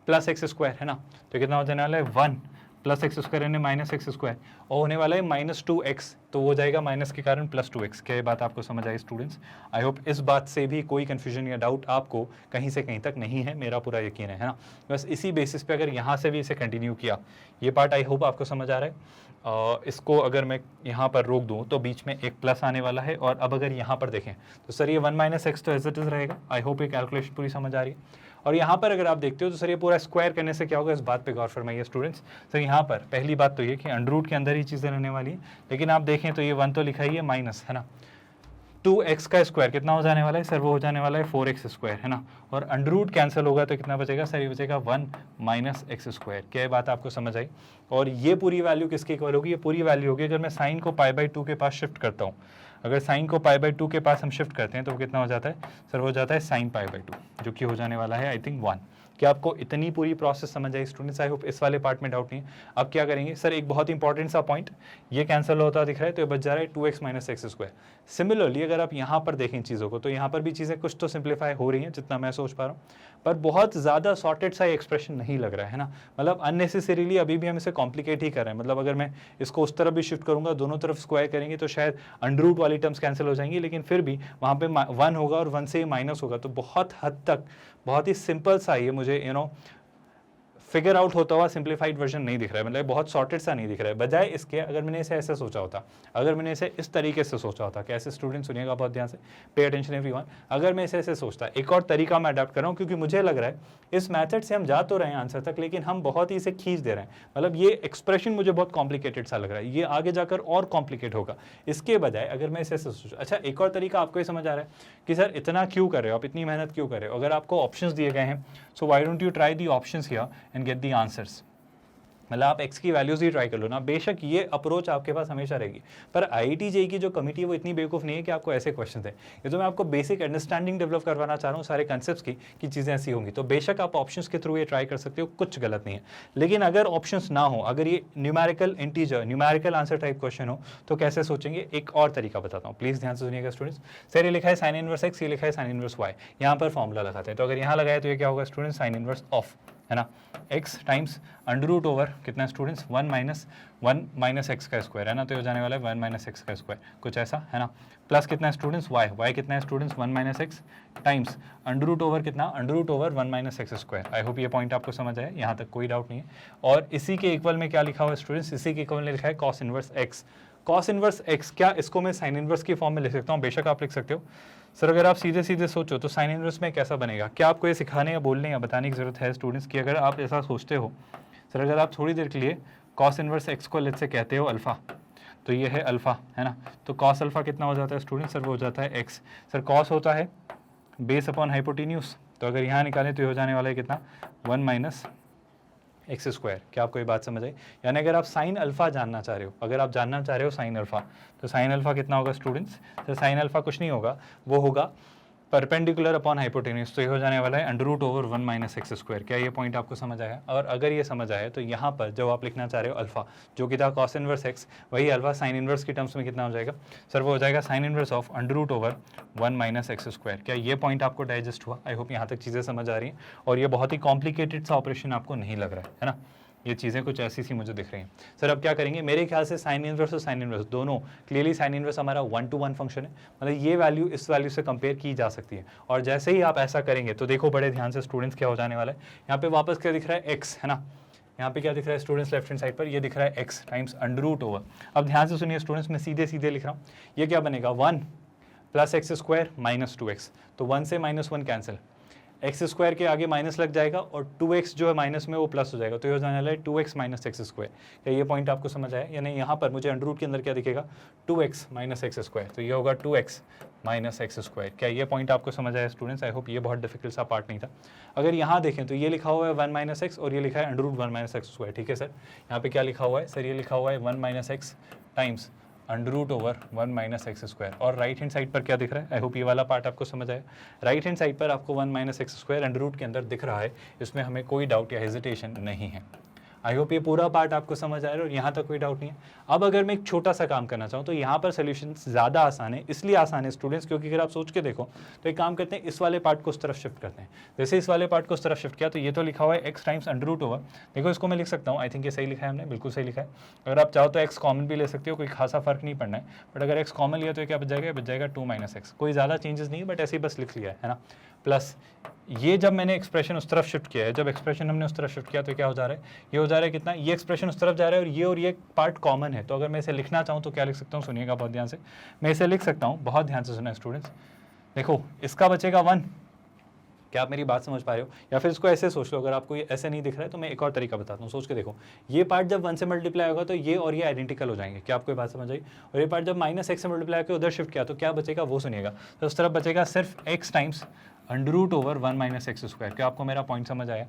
प्लस एक्स स्क्वायर, है ना, तो कितना हो जाने वाला है 1 प्लस एक्स स्क्वायर यानी माइनस एक्स स्क्वायर, और होने वाला है -2x, तो हो जाएगा माइनस के कारण +2x। क्या ये बात आपको समझ आई स्टूडेंट्स? आई होप इस बात से भी कोई कन्फ्यूजन या डाउट आपको कहीं से कहीं तक नहीं है, मेरा पूरा यकीन है ना। बस इसी बेसिस पे अगर यहाँ से भी इसे कंटिन्यू किया, ये पार्ट आई होप आपको समझ आ रहा है। इसको अगर मैं यहाँ पर रोक दूँ तो बीच में एक प्लस आने वाला है, और अब अगर यहाँ पर देखें तो सर ये 1 माइनस एक्स तो एज इट इज़ रहेगा। आई होप ये कैलकुलेशन पूरी समझ आ रही है। और यहाँ पर अगर आप देखते हो तो सर ये पूरा स्क्वायर करने से क्या होगा, इस बात पे गौर फरमाइए स्टूडेंट्स। सर यहाँ पर पहली बात तो ये कि अंडर रूट के अंदर ही चीज़ें रहने वाली है, लेकिन आप देखें तो ये 1 तो लिखा ही है माइनस, है ना, 2x का स्क्वायर कितना हो जाने वाला है सर, वो हो जाने वाला है 4x स्क्वायर, है ना, और अंडर रूट कैंसिल होगा तो कितना बचेगा सर, ये बचेगा 1 माइनस एक्स स्क्वायर। क्या बात आपको समझ आई? और ये पूरी वैल्यू किसके इक्वल होगी, ये पूरी वैल्यू होगी अगर मैं साइन को π/2 के पास शिफ्ट करता हूँ। अगर साइन को π/2 के पास हम शिफ्ट करते हैं तो कितना हो जाता है सर, हो जाता है साइन π/2, जो कि हो जाने वाला है आई थिंक 1। क्या आपको इतनी पूरी प्रोसेस समझ आई स्टूडेंट्स? आई होप इस वाले पार्ट में डाउट नहीं है। अब क्या करेंगे सर, एक बहुत इंपॉर्टेंट सा पॉइंट, ये कैंसिल होता दिख रहा है तो ये बच जा रहा है 2x minus x square. Similarly अगर आप यहाँ पर देखें चीज़ों को तो यहाँ पर भी चीज़ें कुछ तो सिंप्लीफाई हो रही हैं जितना मैं सोच पा रहा हूँ, पर बहुत ज़्यादा सॉर्टेड सा एक्सप्रेशन नहीं लग रहा है ना, मतलब अननेसेसरीली अभी भी हम इसे कॉम्प्लिकेट ही कर रहे हैं। मतलब अगर मैं इसको उस तरफ भी शिफ्ट करूंगा, दोनों तरफ स्क्वायर करेंगे तो शायद अंडर रूट वाली टर्म्स कैंसिल हो जाएंगी, लेकिन फिर भी वहाँ पे 1 होगा और 1 से माइनस होगा, तो बहुत हद तक बहुत ही सिंपल सा ये मुझे फिगर आउट होता हुआ सिंप्लीफाइड वर्जन नहीं दिख रहा है, मतलब बहुत सॉर्टेड सा नहीं दिख रहा है। बजाय इसके अगर मैंने इसे ऐसे सोचा होता, अगर मैंने इसे इस तरीके से सोचा होता, कैसे स्टूडेंट सुनिएगा बहुत ध्यान से, पे अटेंशन एवरीवन, अगर मैं इसे ऐसे सोचता, एक और तरीका मैं अडॉप्ट कर रहा हूँ, क्योंकि मुझे लग रहा है इस मेथड से हम जा तो रहे हैं आंसर तक, लेकिन हम बहुत ही इसे खींच दे रहे हैं, मतलब ये एक्सप्रेशन मुझे बहुत कॉम्प्लिकेटेड सा लग रहा है, ये आगे जाकर और कॉम्प्लिकेट होगा। इसके बजाय अगर मैं इसे ऐसे सोचूं, अच्छा एक और तरीका आपको ये समझ आ रहा है कि सर इतना क्यों कर रहे हो आप, इतनी मेहनत क्यों कर रहे हो, अगर आपको ऑप्शंस दिए गए हैं, so why don't you try the options here and get the answers, मतलब आप x की वैल्यूज ही ट्राई कर लो ना। बेशक ये अप्रोच आपके पास हमेशा रहेगी, पर IIT JEE की जो कमिटी है वो इतनी बेवकूफ़ नहीं है कि आपको ऐसे क्वेश्चन दें। ये तो मैं आपको बेसिक अंडरस्टैंडिंग डेवलप करवाना चाह रहा हूँ सारे कंसेप्ट्स की, कि चीज़ें ऐसी होंगी, तो बेशक आप ऑप्शंस के थ्रू ये ट्राई कर सकते हो, कुछ गलत नहीं है। लेकिन अगर ऑप्शंस ना हो, अगर ये numerical integer numerical answer type question हो, तो कैसे सोचेंगे, एक और तरीका बताता हूँ, प्लीज़ ध्यान से सुनिएगा स्टूडेंट्स। सर ये लिखा है साइन इनवर्स x, ये लिखा है साइन इनवर्स y, यहाँ पर फॉर्मूला लगाते हैं, तो अगर यहाँ लगाए तो ये क्या होगा स्टूडेंट्स, साइन इनवर्स ऑफ, है ना, x times under root over कितना स्टूडेंट्स, 1 माइनस x का स्क्वायर, है ना, तो ये हो जाने वाला है 1 माइनस x का स्क्वायर, कुछ ऐसा, है ना, प्लस कितना स्टूडेंट्स y कितना है students 1 minus x times under root over कितना, under root over 1 minus x square. I hope ये पॉइंट आपको समझ आया, यहाँ तक कोई डाउट नहीं है। और इसी के इक्वल में क्या लिखा हुआ है स्टूडेंट्स, इसी के इक्वल में लिखा है cos inverse x। Cos inverse x, क्या इसको मैं साइन इनवर्स की फॉर्म में लिख सकता हूँ, बेशक आप लिख सकते हो। सर अगर आप सीधे सीधे सोचो तो साइन इनवर्स में कैसा बनेगा, क्या आपको ये सिखाने या बोलने या बताने की जरूरत है स्टूडेंट्स की, अगर आप ऐसा सोचते हो, सर अगर आप थोड़ी देर के लिए कॉस इनवर्स x को लेट से कहते हो अल्फा, तो ये है अल्फा, है ना, तो कॉस अल्फा कितना हो जाता है स्टूडेंट, सर वो हो जाता है x। सर कॉस होता है बेस अपॉन हाइपोटेन्यूज, तो अगर यहाँ निकालें तो ये हो जाने वाला है कितना, 1 माइनस एक्स स्क्वायर। क्या आपको ये बात समझ आई, यानी अगर आप साइन अल्फा जानना चाह रहे हो, अगर आप जानना चाह रहे हो साइन अल्फा, तो साइन अल्फा कितना होगा स्टूडेंट्स, तो साइन अल्फा कुछ नहीं होगा, वो होगा परपेंडिकुलर अपॉन हाइपोटेन्यूज, तो ये हो जाने वाला है under root over 1 minus x square. क्या ये पॉइंट आपको समझ आया, और अगर ये समझ आया तो यहाँ पर जब आप लिखना चाह रहे हो अल्फा, जो कि था कॉस इनवर्स एक्स, वही अल्फा साइन इनवर्स की टर्म्स में कितना हो जाएगा, सर वो हो जाएगा sine inverse of under root over 1 minus x square. क्या ये पॉइंट आपको डाइजेस्ट हुआ, आई होप यहाँ तक चीज़ें समझ आ रही हैं, और ये बहुत ही कॉम्प्लिकेटेड सा ऑपरेशन आपको नहीं लग रहा है ना, ये चीज़ें कुछ ऐसी सी मुझे दिख रही हैं। सर अब क्या करेंगे, मेरे ख्याल से साइन इनवर्स और साइन इनवर्स दोनों, क्लियरली साइन इनवर्स हमारा 1 to 1 फंक्शन है, मतलब ये वैल्यू इस वैल्यू से कंपेयर की जा सकती है, और जैसे ही आप ऐसा करेंगे तो देखो बड़े ध्यान से स्टूडेंट्स क्या हो जाने वाला है, यहाँ पे वापस क्या दिख रहा है x, है ना, यहाँ पे क्या दिख रहा है स्टूडेंट्स, लेफ्ट हैंड साइड पर ये दिख रहा है x times under root over. अब ध्यान से सुनिए स्टूडेंट्स, मैं सीधे सीधे लिख रहा हूँ, ये क्या बनेगा 1 plus x square minus 2x, तो 1 से -1 कैंसिल, एक्स स्क्वायर के आगे माइनस लग जाएगा और 2x जो है माइनस में वो प्लस हो जाएगा, तो ये हो जाने वाला है 2x माइनस एक्स स्क्वायर। क्या ये पॉइंट आपको समझ आया, यानी यहाँ पर मुझे अंडर रूट के अंदर क्या दिखेगा 2x माइनस एक्स स्क्वायर, तो ये होगा 2x माइनस एक्स स्क्वायर। क्या ये पॉइंट आपको समझ आया स्टूडेंट्स, आई होप ये बहुत डिफिकल्ट सा पार्ट नहीं था। अगर यहाँ देखें तो ये लिखा हुआ है 1 माइनस एक्स और ये लिखा है under root 1 minus x square, ठीक है सर। यहाँ पे क्या लिखा हुआ है सर, ये लिखा हुआ है 1 minus x times under root over 1 minus x square, और राइट हैंड साइड पर क्या दिख रहा है, आई होप ये वाला पार्ट आपको समझ आया। राइट हैंड साइड पर आपको 1 minus x square under root के अंदर दिख रहा है, इसमें हमें कोई डाउट या हेजिटेशन नहीं है। आई होप ये पूरा पार्ट आपको समझ आ रहा है और यहाँ तक कोई डाउट नहीं है। अब अगर मैं एक छोटा सा काम करना चाहूँ तो यहाँ पर सोल्यूशन ज़्यादा आसान है, इसलिए आसान है स्टूडेंट्स क्योंकि अगर आप सोच के देखो तो एक काम करते हैं, इस वाले पार्ट को उस तरफ शिफ्ट करते हैं। जैसे इस वाले पार्ट को उस तरफ शिफ्ट किया तो ये तो लिखा हुआ है x times under root over, देखो इसको मैं लिख सकता हूँ, आई थिंक ये सही लिखा है हमने, बिल्कुल सही लिखा है। अगर आप चाहो तो x कॉमन भी ले सकते हो, कोई खासा फर्क नहीं पड़ना है, बट अगर x कॉमन लिया तो ये क्या बच जाएगा 2 माइनस एक्स, कोई ज़्यादा चेंजेस नहीं है, बट ऐसे ही बस लिख लिया है ना। प्लस ये जब मैंने एक्सप्रेशन उस तरफ शिफ्ट किया है, जब एक्सप्रेशन हमने उस तरफ शिफ्ट किया तो क्या हो जा रहा है, ये हो जा रहा है कितना, ये एक्सप्रेशन उस तरफ जा रहा है और ये पार्ट कॉमन है, तो अगर मैं इसे लिखना चाहूँ तो क्या लिख सकता हूँ, सुनिएगा बहुत ध्यान से, मैं इसे लिख सकता हूँ, बहुत ध्यान से सुना स्टूडेंट्स, देखो इसका बचेगा 1, क्या आप मेरी बात समझ पा रहे हो, या फिर इसको ऐसे सोच लो, अगर आपको ये ऐसे नहीं दिख रहा है तो मैं एक और तरीका बताता हूँ, सोच के देखो, ये पार्ट जब 1 से मल्टीप्लाई होगा तो ये और ये आइडेंटिकल हो जाएंगे, क्या आपको ये बात समझ आई, और ये पार्ट जब माइनस एक्स से मल्टीप्लाई होकर उधर शिफ्ट किया तो क्या बचेगा वो सुनिएगा, तो उस तरफ बचेगा सिर्फ x times under root over 1 minus x square. क्या आपको मेरा पॉइंट समझ आया,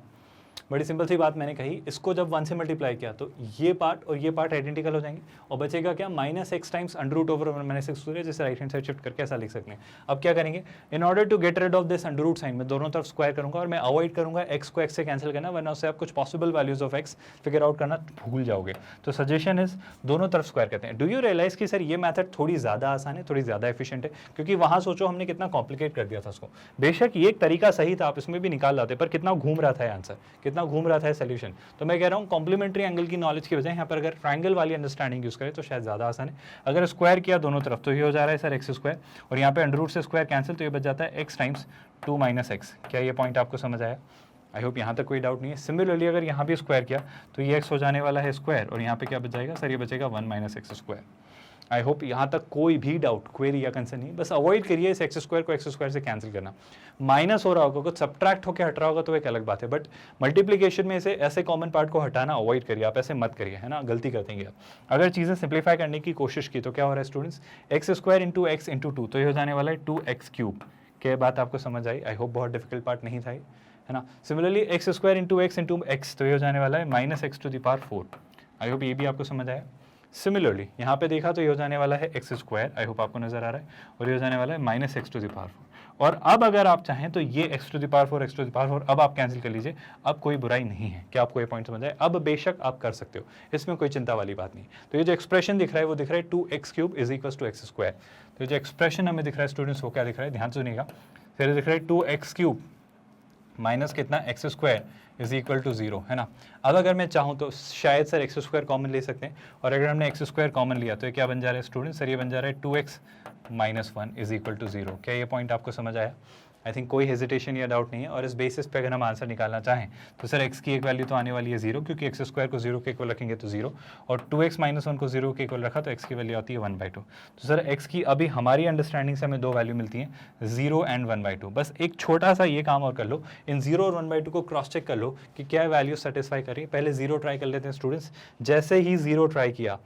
बड़ी सिंपल सी बात मैंने कही, इसको जब 1 से मल्टीप्लाई किया तो ये पार्ट और ये पार्ट आइडेंटिकल हो जाएंगे और बचेगा क्या, -x times under root over 1 जिसे राइट हैंड साइड शिफ्ट करके ऐसा लिख सकते हैं। अब क्या करेंगे, in order to get rid of this under root sign, मैं दोनों तरफ स्क्वायर करूंगा और मैं अवॉइड करूंगा x को x से कैंसिल करना, वरना उससे आप कुछ possible values of x figure out करना भूल जाओगे। तो सजेशन इज दोनों तरफ स्क्वायर करते हैं। डू यू रियलाइज कि सर ये मेथड थोड़ी ज़्यादा आसान है, थोड़ी ज़्यादा एफिशिएंट है, क्योंकि वहाँ सोचो हमने कितना कॉम्प्लिकेट कर दिया था उसको। बेशक ये एक तरीका सही था, आप इसमें भी निकाल लाते, पर कितना घूम रहा था आंसर, कितना घूम रहा था सोल्यूशन। तो मैं कह रहा हूँ कॉम्प्लीमेंट्री एंगल की नॉलेज की बजाय यहाँ पर अगर ट्रायंगल वाली अंडरस्टैंडिंग यूज करें तो शायद ज़्यादा आसान है। अगर स्क्वायर किया दोनों तरफ तो ये हो जा रहा है सर एक्स स्क्वायर, और यहाँ पे अंडर रूट से स्क्वायर कैंसिल, तो ये बच जाता है एक्स टाइम्स 2 - x। क्या ये पॉइंट आपको समझ आया? आई होप यहाँ तक कोई डाउट नहीं है। सिमिलरली अगर यहाँ भी स्क्वायर किया तो ये x हो जाने वाला है स्क्वायर, और यहाँ पे क्या बच जाएगा सर, ये बचेगा 1 - x स्क्वायर। आई होप यहाँ तक कोई भी डाउट, क्वेरी या कंसर्न नहीं, बस अवॉइड करिए इस एक्स स्क्वायर को एक्स स्क्वायर से कैंसिल करना। माइनस हो रहा होगा, कुछ सब्ट्रैक्ट होकर हट रहा होगा तो एक अलग बात है, बट मल्टीप्लिकेशन में इसे ऐसे कॉमन पार्ट को हटाना अवॉइड करिए, आप ऐसे मत करिए, है ना, गलती कर देंगे आप। अगर चीज़ें सिंप्लीफाई करने की कोशिश की तो क्या हो रहा है students, x square into x into 2, तो ये हो जाने वाला है 2x क्यूब। क्या बात आपको समझ आई? आई होप बहुत डिफिकल्ट पार्ट नहीं था, है ना। Similarly x square into x, तो ये हो जाने वाला है -x⁴। आई होप ये भी आपको समझ आया। सिमिलरली यहाँ पे देखा तो ये हो जाने वाला है एक्स स्क्वायर, आई होप आपको नजर आ रहा है, और ये हो जाने वाला है -x⁴। और अब अगर आप चाहें तो ये x⁴ अब आप कैंसिल कर लीजिए, अब कोई बुराई नहीं है। क्या आपको ये पॉइंट समझ आए? अब बेशक आप कर सकते हो, इसमें कोई चिंता वाली बात नहीं। तो ये जो एक्सप्रेशन दिख रहा है वो दिख रहा है 2x³ = x²। तो ये जो एक्सप्रेशन हमें दिख रहा है स्टूडेंट्स वो क्या दिख रहा है, ध्यान से सुनिएगा, फिर दिख रहा है 2x³ माइनस कितना x² = 0, है ना। अब अगर मैं चाहूँ तो शायद सर x² कॉमन ले सकते हैं, और अगर हमने x² कॉमन लिया तो ये क्या बन जा रहा है स्टूडेंट, सर ये बन जा रहा है 2x - 1 = 0। क्या ये पॉइंट आपको समझ आया? आई थिंक कोई हेजिटेशन या डाउट नहीं है। और इस बेसिस पे अगर हम आंसर निकालना चाहें तो सर x की एक वैल्यू तो आने वाली है 0, क्योंकि x² को 0 के इक्वल रखेंगे तो 0, और 2x - 1 को 0 के इक्वल रखा तो x की वैल्यू आती है 1/2। तो सर x की अभी हमारी अंडरस्टैंडिंग से हमें दो वैल्यू मिलती हैं, 0 एंड 1/2। बस एक छोटा सा ये काम और कर लो, इन 0 और 1/2 को क्रॉस चेक कर लो कि क्या वैल्यू सेटिस्फाई करें। पहले 0 ट्राई कर लेते हैं स्टूडेंट्स। जैसे ही 0 ट्राई किया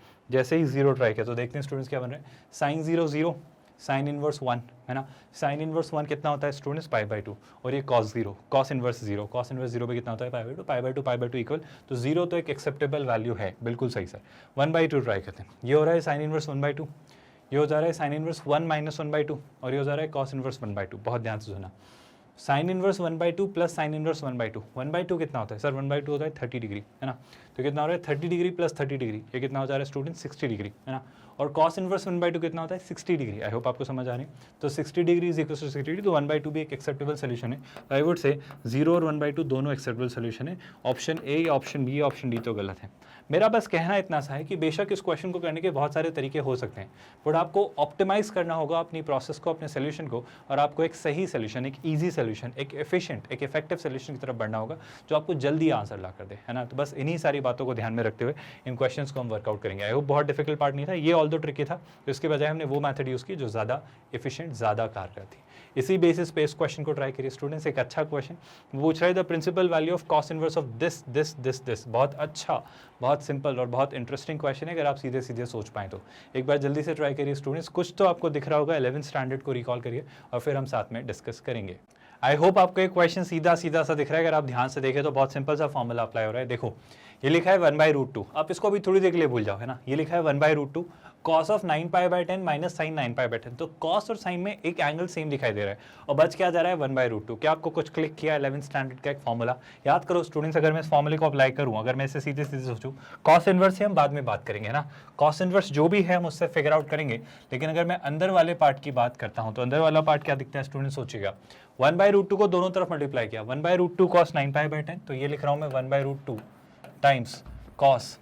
तो देखते हैं स्टूडेंट्स क्या बन रहा है, sin 0 0, साइन इनवर्स 1, है ना। साइन इनवर्स 1 कितना होता है स्टूडेंट्स, π/2, और ये cos 0, cos inverse 0, cos inverse 0 पे कितना होता है π/2, π/2 इक्वल, तो 0 तो एक एक्सेप्टेबल वैल्यू है, बिल्कुल सही सर। 1/2 ट्राई करते हैं, ये हो रहा है साइन इनवर्स 1/2, ये हो जा रहा है साइन इनवर्स 1 - 1/2, और ये हो जा रहा है cos इनवर्स 1/2। बहुत ध्यान से सुना, sine inverse 1/2 plus sine inverse 1/2, 1/2 कितना होता है सर, 1/2 होता है 30 डिग्री, है ना। तो कितना हो रहा है 30 डिग्री प्लस 30 डिग्री, ये कितना हो जा रहा है स्टूडेंट 60 डिग्री, है ना। और cos इनवर्स 1/2 कितना होता है 60 डिग्री। आई होप आपको समझ आ रही है। तो 60 डिग्री = 60 डिग्री, तो 1/2 भी एक एक्सेप्टेबल सोल्यूशन है। आई वुड से 0 और 1/2 दोनों एक्सेप्टेबल सोल्यूशन है। Option A, option B, option D तो गलत है। मेरा बस कहना इतना सा है कि बेशक इस क्वेश्चन को करने के बहुत सारे तरीके हो सकते हैं, बट आपको ऑप्टिमाइज करना होगा अपनी प्रोसेस को, अपने सोल्यूशन को, और आपको एक सही सोल्यूशन, एक ईजी सोल्यूशन, एक एफिशिएंट, एक इफेक्टिव सोल्यूशन की तरफ बढ़ना होगा जो आपको जल्दी आंसर ला कर दे, है ना। तो बस इन्हीं सारी बातों को ध्यान में रखते हुए इन क्वेश्चंस को हम वर्कआउट करेंगे। आई होप बहुत डिफिकल्ट पार्ट नहीं था ये, ऑल दो ट्रिकी था, तो इसके बजाय हमने वो मेथड यूज़ की जो ज़्यादा एफिशिएंट, ज़्यादा कारगर थी। इसी बेसिस पे इस क्वेश्चन को ट्राई करिए स्टूडेंट्स। एक अच्छा क्वेश्चन पूछ रहा है, the principal value of cos inverse of this. बहुत अच्छा, बहुत सिंपल और बहुत इंटरेस्टिंग क्वेश्चन है, अगर आप सीधे सीधे सोच पाएँ तो। एक बार जल्दी से ट्राई करिए स्टूडेंट्स, कुछ तो आपको दिख रहा होगा, 11th स्टैंडर्ड को रिकॉल करिए और फिर हम साथ में डिस्कस करेंगे। आई होप आपको एक क्वेश्चन सीधा सीधा सा दिख रहा है। अगर आप ध्यान से देखें तो बहुत सिंपल सा फॉर्मूला अप्लाई हो रहा है। देखो ये लिखा है 1/√2, आप इसको अभी थोड़ी देर के लिए भूल जाओ, है ना। ये लिखा है 1/√2 cos ऑफ 9π/10 माइनस साइन 9π/10, तो cos और साइन में एक एंगल सेम दिखाई दे रहा है, और बच क्या जा रहा है 1/√2। क्या आपको कुछ क्लिक किया? 11th स्टैंडर्ड का एक फॉर्मूला याद करो स्टूडेंट्स। अगर मैं इस फॉर्मूले को अप्लाई करूं, अगर मैं इसे सीधे सीधे सोचूं, cos इनवर्स से हम बाद में बात करेंगे, है ना। cos इनवर्स जो भी है हम उससे फिगर आउट करेंगे, लेकिन अगर मैं अंदर वाले पार्ट की बात करता हूं तो अंदर वाला पार्ट क्या दिखता है स्टूडेंट, सोचिएगा। 1/√2 को दोनों तरफ मल्टीप्लाई किया, 1/√2 cos 9π/10, तो ये लिख रहा हूं मैं 1/√2 टाइम्स cos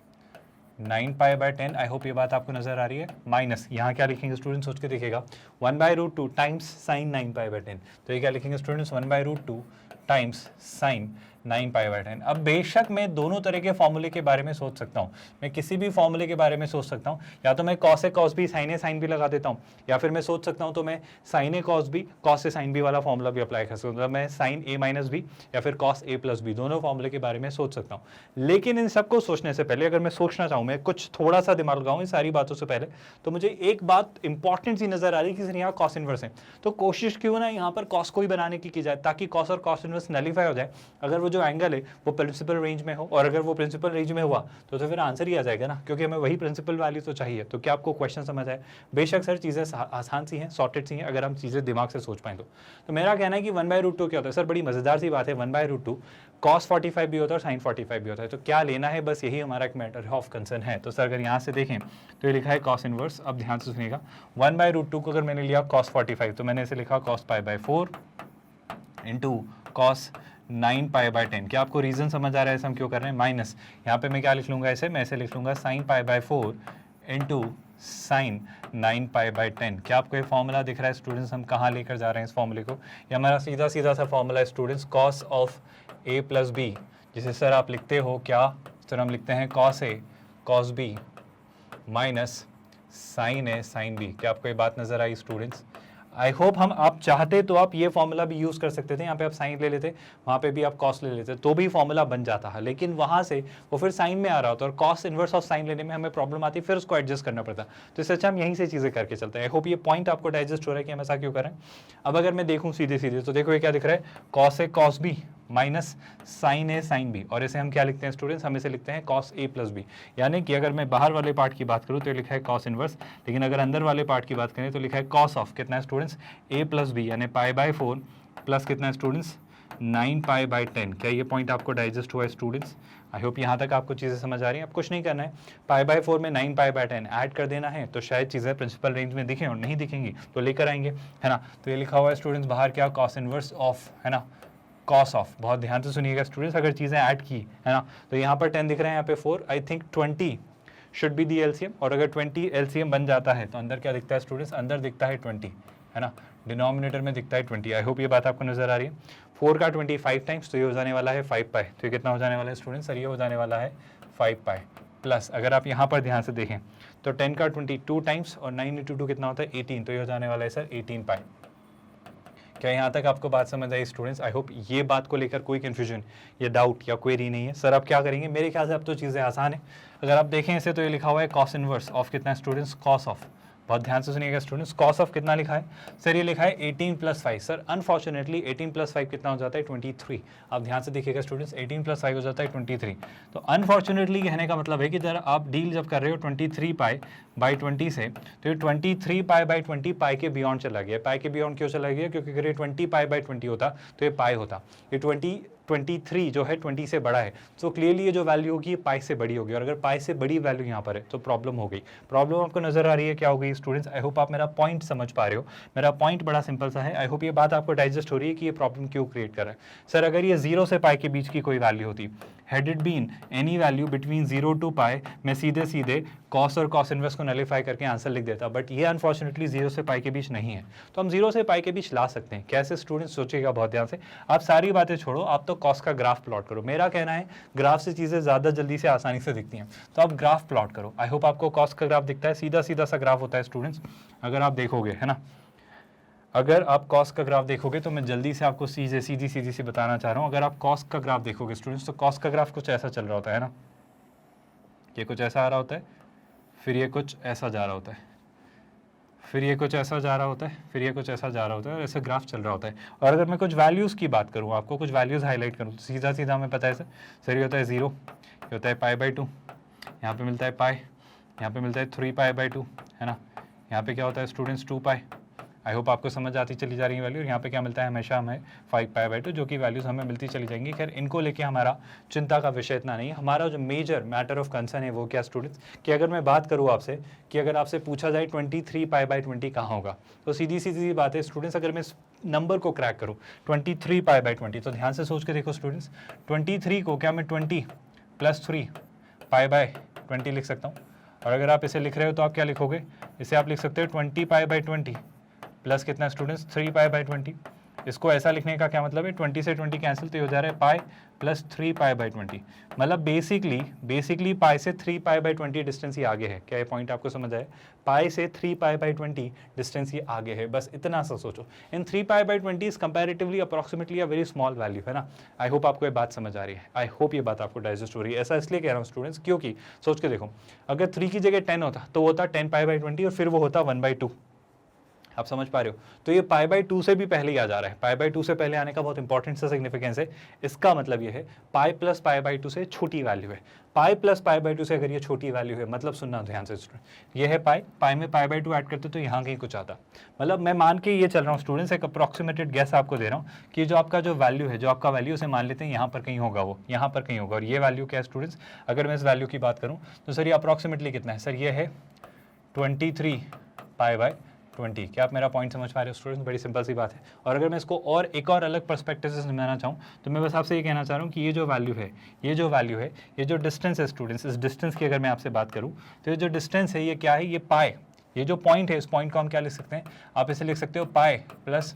9π/10। आई होप ये बात आपको नजर आ रही है। माइनस यहाँ क्या लिखेंगे स्टूडेंट, सोच के देखिएगा, 1/√2 टाइम्स साइन 9π/10, तो ये क्या लिखेंगे स्टूडेंट्स, 1/√2 टाइम्स साइन 9π/10। अब बेशक मैं दोनों तरह के फॉर्मूले के बारे में सोच सकता हूँ, मैं किसी भी फॉर्मूले के बारे में सोच सकता हूँ, या तो मैं cos A cos B sin A sin B लगा देता हूँ, या फिर मैं सोच सकता हूँ तो मैं sin A cos B cos A sin B वाला फॉर्मूला भी अप्लाई कर सकता हूँ, मैं sin A - B या फिर cos A + B दोनों फॉर्मूले के बारे में सोच सकता हूँ। लेकिन इन सबको सोचने से पहले अगर मैं सोचना चाहूँ, मैं कुछ थोड़ा सा दिमाग लगाऊँ इन सारी बातों से पहले, तो मुझे एक बात इंपॉर्टेंट सी नजर आ रही है कि सर यहाँ cos इनवर्स है, तो कोशिश क्यों ना यहाँ पर cos को ही बनाने की जाए, ताकि cos और cos इनवर्स इनवर्स नलीफाई हो जाए, अगर वो जो एंगल है वो प्रिंसिपल रेंज में हो, और अगर वो प्रिंसिपल रेंज में हुआ तो फिर आंसर ही आ जाएगा ना, क्योंकि हमें वही प्रिंसिपल वैल्यू तो चाहिए। तो क्या आपको क्वेश्चन समझ आए? बेशक सर चीज़ें आसान सी हैं, सॉर्टेड सी हैं, अगर हम चीज़ें दिमाग से सोच पाएँ तो मेरा कहना है कि 1/√2 क्या होता है सर? बड़ी मज़ेदार सी बात है, 1/√2 cos 45 भी होता है और sin 45 भी होता है। तो क्या लेना है, बस यही हमारा एक मैटर ऑफ कंसर्न है। तो सर अगर यहाँ से देखें तो ये लिखा है cos इनवर्स, अब ध्यान से सुनिएगा, 1/√2 को अगर मैंने लिया cos 45 तो मैंने इसे लिखा cos π/4 इंटू cos 9π/10। क्या आपको रीज़न समझ आ रहा है इसे हम क्यों कर रहे हैं? माइनस यहाँ पे मैं क्या लिख लूँगा इसे? मैं इसे लिख लूँगा sin π/4 इंटू sin 9π/10। क्या आपको ये फॉर्मूला दिख रहा है स्टूडेंट्स? हम कहाँ लेकर जा रहे हैं इस फॉर्मूले को? ये हमारा सीधा सीधा सा फॉर्मूला है students, cos of a plus B, जिसे सर आप लिखते हो क्या? सर हम लिखते हैं cos a cos b minus sin a sin b। क्या आपको ये बात नज़र आई स्टूडेंट्स? आई होप आप चाहते तो आप ये फॉर्मूला भी यूज़ कर सकते थे, यहाँ पे आप साइन ले लेते, वहाँ पे भी आप कॉस ले लेते, तो भी फॉर्मूला बन जाता है, लेकिन वहाँ से वो फिर साइन में आ रहा होता है और कॉस इनवर्स ऑफ साइन लेने में हमें प्रॉब्लम आती है, फिर उसको एडजस्ट करना पड़ता है। तो इससे अच्छा हम यहीं से चीज़ें करके चलते हैं। आई होप ये पॉइंट आपको डाइजेस्ट हो रहा है कि हम ऐसा क्यों करें। अब अगर मैं देखूँ सीधे सीधे तो देखो ये क्या दिख रहा है? Cos A cos B minus sign A sine B, और इसे हम क्या लिखते हैं स्टूडेंट्स? हम इसे लिखते हैं cos a प्लस बी। यानी कि अगर मैं बाहर वाले पार्ट की बात करूँ तो ये लिखा है cos इनवर्स, लेकिन अगर अंदर वाले पार्ट की बात करें तो लिखा है cos ऑफ कितना है स्टूडेंट्स? a प्लस बी, यानी π/4 प्लस कितना है स्टूडेंट्स? 9π/10। क्या ये पॉइंट आपको डाइजेस्ट हुआ है स्टूडेंट्स? आई होप यहाँ तक आपको चीज़ें समझ आ रही हैं। अब कुछ नहीं करना है, π/4 में 9π/10 ऐड कर देना है, तो शायद चीज़ें प्रिंसिपल रेंज में दिखें, और नहीं दिखेंगी तो लेकर आएंगे, है ना। तो ये लिखा हुआ है स्टूडेंट्स बाहर क्या? cos इनवर्स ऑफ, है ना, cos ऑफ। बहुत ध्यान से सुनिएगा स्टूडेंट्स, अगर चीज़ें ऐड की, है ना, तो यहाँ पर 10 दिख रहे हैं, यहाँ पे 4, I think 20 should be the LCM, और अगर 20 एलसीएम बन जाता है तो अंदर क्या दिखता है स्टूडेंट्स? अंदर दिखता है 20, है ना, डिनोमिनेटर में दिखता है 20। आई होप ये बात आपको नजर आ रही है। 4 का 25 टाइम्स तो ये हो जाने वाला है 5π, तो ये कितना हो जाने वाला है स्टूडेंट्स? सर ये हो जाने वाला है 5π प्लस, अगर आप यहाँ पर ध्यान से देखें तो 10 का 22 टाइम्स और 9 × 2 कितना होता है? 18, तो ये हो जाने वाला है सर 18π। क्या यहाँ तक आपको बात समझ आई स्टूडेंट्स? आई होप ये बात को लेकर कोई कन्फ्यूजन या डाउट या क्वेरी नहीं है। सर आप क्या करेंगे? मेरे ख्याल से अब तो चीज़ें आसान है। अगर आप देखें इसे तो ये लिखा हुआ है cos इनवर्स ऑफ कितना स्टूडेंट्स? cos ऑफ, बहुत ध्यान से सुनिएगा स्टूडेंट्स, cos ऑफ कितना लिखा है? सर ये लिखा है 18 + 5। सर अनफॉर्चुनेटली 18 + 5 कितना हो जाता है? 23। आप ध्यान से देखिएगा स्टूडेंट्स, 18 + 5 हो जाता है 23। तो अनफॉर्चुनेटली कहने का मतलब है कि जरा आप डील जब कर रहे हो 23π/20 से, तो ये 23π/20 पाई के बियॉन्ड चला गया। पाई के बियॉन्ड क्यों चला गया? क्योंकि अगर ये 20π/20 होता तो ये पाई होता। ये 23 जो है 20 से बड़ा है, तो क्लियरली ये जो वैल्यू होगी ये पाई से बड़ी होगी, और अगर पाई से बड़ी वैल्यू यहाँ पर है तो प्रॉब्लम हो गई। प्रॉब्लम आपको नजर आ रही है क्या हो गई स्टूडेंट्स? आई होप आप मेरा पॉइंट समझ पा रहे हो। मेरा पॉइंट बड़ा सिंपल सा है। आई होप ये बात आपको डाइजेस्ट हो रही है कि ये प्रॉब्लम क्यों क्रिएट कर रहा है। सर अगर ये 0 से पाई के बीच की कोई वैल्यू होती, had it been any value between 0 to pi, मैं सीधे सीधे कॉस और कॉस इनवर्स को नलीफाई करके आंसर लिख देता, बट ये अनफॉर्चुनेटली 0 से पाई के बीच नहीं है। तो हम 0 से पाई के बीच ला सकते हैं। कैसे स्टूडेंट्स? सोचिएगा बहुत ध्यान से। आप सारी बातें छोड़ो, आप तो कॉस का ग्राफ प्लॉट करो। मेरा कहना है ग्राफ से चीज़ें ज़्यादा जल्दी से आसानी से दिखती हैं, तो आप ग्राफ प्लॉट करो। आई होप आपको कॉस का ग्राफ दिखता है, सीधा सीधा सा ग्राफ होता है स्टूडेंट्स। अगर आप देखोगे, है ना, अगर आप कॉस का ग्राफ देखोगे तो मैं जल्दी से आपको सीधी सी बताना चाह रहा हूँ। अगर आप कॉस का ग्राफ देखोगे स्टूडेंट्स, तो कॉस का ग्राफ कुछ ऐसा चल रहा होता है ना, ये कुछ ऐसा आ रहा होता है, फिर ये कुछ ऐसा जा रहा होता है, फिर ये कुछ ऐसा जा रहा होता है, फिर ये कुछ ऐसा जा रहा होता है, और ऐसे ग्राफ चल रहा होता है। और अगर मैं कुछ वैल्यूज़ की बात करूँ, आपको कुछ वैल्यूज़ हाईलाइट करूँ, तो सीधा सीधा हमें पता है सर ये होता है 0, ये होता है π/2, यहाँ पे मिलता है पाई, यहाँ पे मिलता है 3π/2, है ना, यहाँ पे क्या होता है स्टूडेंट्स 2π। आई होप आपको समझ आती चली जा रही है वैल्यू। और यहाँ पे क्या मिलता है? हमेशा हमें 5π/2, जो कि वैल्यूज़ हमें मिलती चली जाएंगी। खैर इनको लेके हमारा चिंता का विषय इतना नहीं है। हमारा जो मेजर मैटर ऑफ कंसर्न है वो क्या स्टूडेंट्स, कि अगर मैं बात करूँ आपसे कि अगर आपसे पूछा जाए 23π/20 कहाँ होगा, तो सीधी सीधी बात है स्टूडेंट्स, अगर मैं इस नंबर को क्रैक करूँ 23π/20, तो ध्यान से सोच के देखो स्टूडेंट्स, 23 को क्या मैं 20 + 3π/20 लिख सकता हूँ? और अगर आप इसे लिख रहे हो तो आप क्या लिखोगे? इसे आप लिख सकते हो 20π/20 प्लस कितना स्टूडेंट्स? 3π/20। इसको ऐसा लिखने का क्या मतलब है? 20 से 20 कैंसिल, तो ये हो जा रहा है पाई प्लस 3π/20। मतलब बेसिकली पाई से 3π/20 डिस्टेंस ही आगे है। क्या ये पॉइंट आपको समझ आए? पाई से 3π/20 डिस्टेंस ही आगे है, बस इतना सा सोचो। In 3π/20 is comparatively approximately a very small value, है ना। आई होप आपको ये बात समझ आ रही है। आई होप ये बात आपको डाइजेस्ट हो रही है। ऐसा इसलिए कह रहा हूँ स्टूडेंट्स, क्योंकि सोच के देखो, अगर 3 की जगह 10 होता तो होता 10π/20 और फिर वो होता 1/2, आप समझ पा रहे हो? तो ये पाई बाई 2 से भी पहले ही आ जा रहा है। पाई बाई 2 से पहले आने का बहुत इंपॉर्टेंट सा सिग्निफिकेंस है। इसका मतलब ये है पाई प्लस पाई बाई 2 से छोटी वैल्यू है। पाई प्लस पाई बाई 2 से अगर ये छोटी वैल्यू है, मतलब सुनना ध्यान से स्टूडेंट, ये है पाई, पाई में पाई बाई 2 ऐड करते तो यहाँ कहीं कुछ आता। मतलब मैं मान के ये चल रहा हूँ स्टूडेंट्स, एक अप्रॉक्सीमेटेड गेस आपको दे रहा हूँ कि जो आपका जो वैल्यू है, जो आपका वैल्यू उसे मान लेते हैं यहाँ पर कहीं होगा, वो यहाँ पर कहीं होगा। और ये वैल्यू क्या है स्टूडेंट्स? अगर मैं इस वैल्यू की बात करूँ तो सर ये अप्रॉक्सीमेटली कितना है? सर ये है 23 पाई बाई 20। क्या आप मेरा पॉइंट समझ पा रहे हो स्टूडेंट्स? बड़ी सिंपल सी बात है। और अगर मैं इसको और एक और अलग पर्सपेक्टिव से समझाना चाहूँ तो मैं बस आपसे ये कहना चाह रहा हूँ कि ये जो वैल्यू है, ये जो वैल्यू है, ये जो डिस्टेंस है स्टूडेंट्स, इस डिस्टेंस की अगर मैं आपसे बात करूँ तो ये जो डिस्टेंस है ये क्या है? ये पाई। ये जो पॉइंट है, इस पॉइंट को हम क्या लिख सकते हैं? आप इसे लिख सकते हो पाई प्लस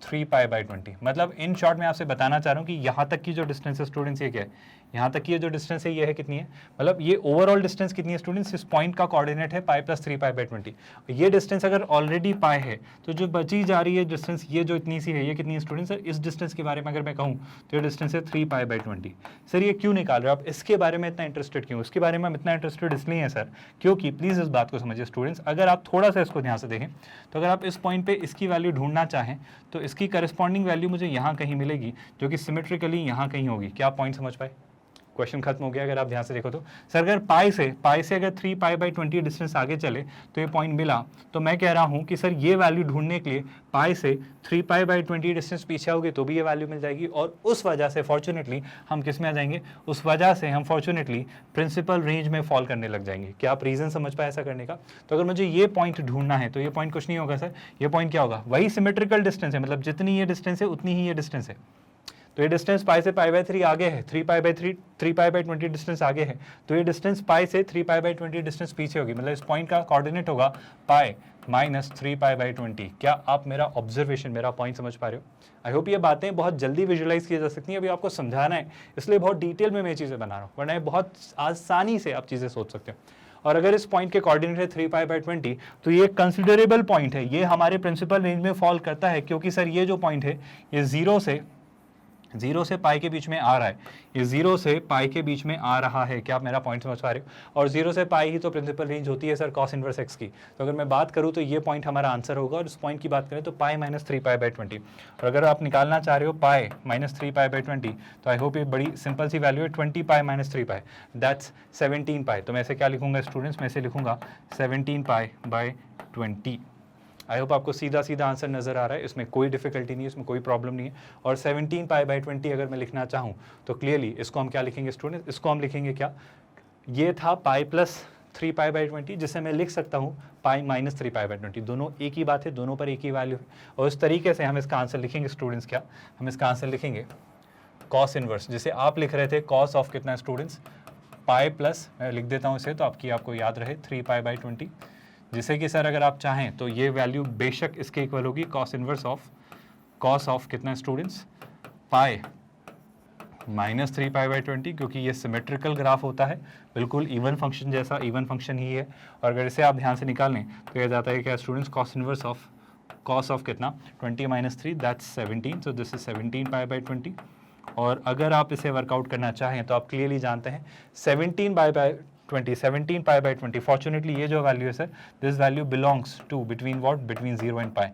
3 पाई बाई 20। मतलब इन शॉर्ट मैं आपसे बताना चाह रहा हूँ कि यहाँ तक की जो डिस्टेंस है स्टूडेंट्स, ये क्या है? यहाँ तक की ये जो डिस्टेंस है ये है कितनी है? मतलब ये ओवरऑल डिस्टेंस कितनी है स्टूडेंट्स? इस पॉइंट का कोऑर्डिनेट है पाई प्लस 3 पाई बाई 20। ये डिस्टेंस अगर ऑलरेडी पाई है तो जो बची जा रही है डिस्टेंस, ये जो इतनी सी है, ये कितनी है स्टूडेंट्स? सर इस डिस्टेंस के बारे में अगर मैं कहूँ तो ये डिस्टेंस है 3 पाई बाई 20। सर ये क्यों निकाल रहे हो आप? इसके बारे में इतना इंटरेस्टेड क्यों? इसके बारे में हम इतना इंटरेस्टेड इसलिए हैं सर क्योंकि प्लीज़ इस बात को समझिए स्टूडेंट्स, अगर आप थोड़ा सा इसको ध्यान से देखें तो अगर आप इस पॉइंट पे इसकी वैल्यू ढूंढना चाहें तो इसकी करस्पॉन्डिंग वैल्यू मुझे यहाँ कहीं मिलेगी जो कि सिमेट्रिकली यहाँ कहीं होगी। क्या आप पॉइंट समझ पाए? क्वेश्चन खत्म हो गया अगर आप ध्यान से देखो तो। सर अगर पाई से अगर 3 पाई बाई 20 डिस्टेंस आगे चले तो ये पॉइंट मिला, तो मैं कह रहा हूँ कि सर ये वैल्यू ढूंढने के लिए पाई से 3 पाई बाई 20 डिस्टेंस पीछे होगी तो भी ये वैल्यू मिल जाएगी। और उस वजह से फॉर्चुनेटली हम किस में आ जाएंगे? उस वजह से हम फॉर्चुनेटली प्रिंसिपल रेंज में फॉल करने लग जाएंगे। क्या आप रीजन समझ पाए ऐसा करने का? तो अगर मुझे ये पॉइंट ढूंढना है तो ये पॉइंट कुछ नहीं होगा सर, ये पॉइंट क्या होगा? वही सिमेट्रिकल डिस्टेंस है, मतलब जितनी ये डिस्टेंस है उतनी ही ये डिस्टेंस है। तो ये डिस्टेंस पाई से पाई बाई 3 आगे है, 3 पाई बाई 20 डिस्टेंस आगे है, तो ये डिस्टेंस पाई से 3 पाई बाई 20 डिस्टेंस पीछे होगी। मतलब इस पॉइंट का कोऑर्डिनेट होगा पाई माइनस 3 पाई बाई 20। क्या आप मेरा ऑब्जर्वेशन, मेरा पॉइंट समझ पा रहे हो? आई होप ये बातें बहुत जल्दी विजुअलाइज की जा सकती हैं। अभी आपको समझाना है इसलिए बहुत डिटेल में मैं चीज़ें बना रहा हूँ, वरना बहुत आसानी से आप चीज़ें सोच सकते हो। और अगर इस पॉइंट के कोऑर्डिनेट है 3 पाई बाई 20 तो ये कंसिडरेबल पॉइंट है, ये हमारे प्रिंसिपल रेंज में फॉल करता है क्योंकि सर ये जो पॉइंट है ये जीरो से पाई के बीच में आ रहा है, ये 0 से पाई के बीच में आ रहा है। क्या आप मेरा पॉइंट समझ पा रहे हो? और 0 से पाई ही तो प्रिंसिपल रेंज होती है सर कॉस इनवर्स एक्स की। तो अगर मैं बात करूँ तो ये पॉइंट हमारा आंसर होगा। और इस पॉइंट की बात करें तो पाई माइनस 3 पाई बाई 20। और अगर आप निकालना चाह रहे हो पाई माइनस 3 पाई बाई 20 तो आई होप ये बड़ी सिंपल सी वैल्यू है 20 पाई माइनस 3 पाई, दैट्स 17 पाई। तो मैं इसे क्या लिखूंगा स्टूडेंट्स? मैं इसे लिखूंगा 17 पाई बाई 20। आई होप आपको सीधा सीधा आंसर नज़र आ रहा है, इसमें कोई डिफिकल्टी नहीं है, इसमें कोई प्रॉब्लम नहीं है। और 17 पाई बाई 20 अगर मैं लिखना चाहूँ तो क्लियरली इसको हम क्या लिखेंगे स्टूडेंट? इसको हम लिखेंगे क्या? ये था पाई प्लस 3 पाई बाई 20 जिसे मैं लिख सकता हूँ पाई माइनस 3 पाई बाई 20। दोनों एक ही बात है, दोनों पर एक ही वैल्यू है। और इस तरीके से हम इसका आंसर लिखेंगे स्टूडेंट्स। क्या हम इसका आंसर लिखेंगे? कॉस इनवर्स, जिसे आप लिख रहे थे कॉस ऑफ कितना स्टूडेंट्स? पाई प्लस, मैं लिख देता हूँ इसे तो आपको याद रहे 3 पाई बाई 20, जिसे कि सर अगर आप चाहें तो ये वैल्यू बेशक इसके इक्वल होगी कॉस इनवर्स ऑफ कितना students? Pi minus 3 pi by 20, क्योंकि ये सिमेट्रिकल ग्राफ होता है, बिल्कुल इवन फंक्शन जैसा, इवन फंक्शन ही है। और अगर इसे आप ध्यान से निकाल लें तो यह जाता है क्या स्टूडेंट्स? कॉस ऑफ कितना? 20 minus 3 that's 17, so this is 17 pi by 20। और अगर आप इसे वर्कआउट करना चाहें तो आप क्लियरली जानते हैं 17 पाई बाई 20, फॉर्चुनेटली ये जो वैल्यू है sir, this value belongs to between 0 and pi,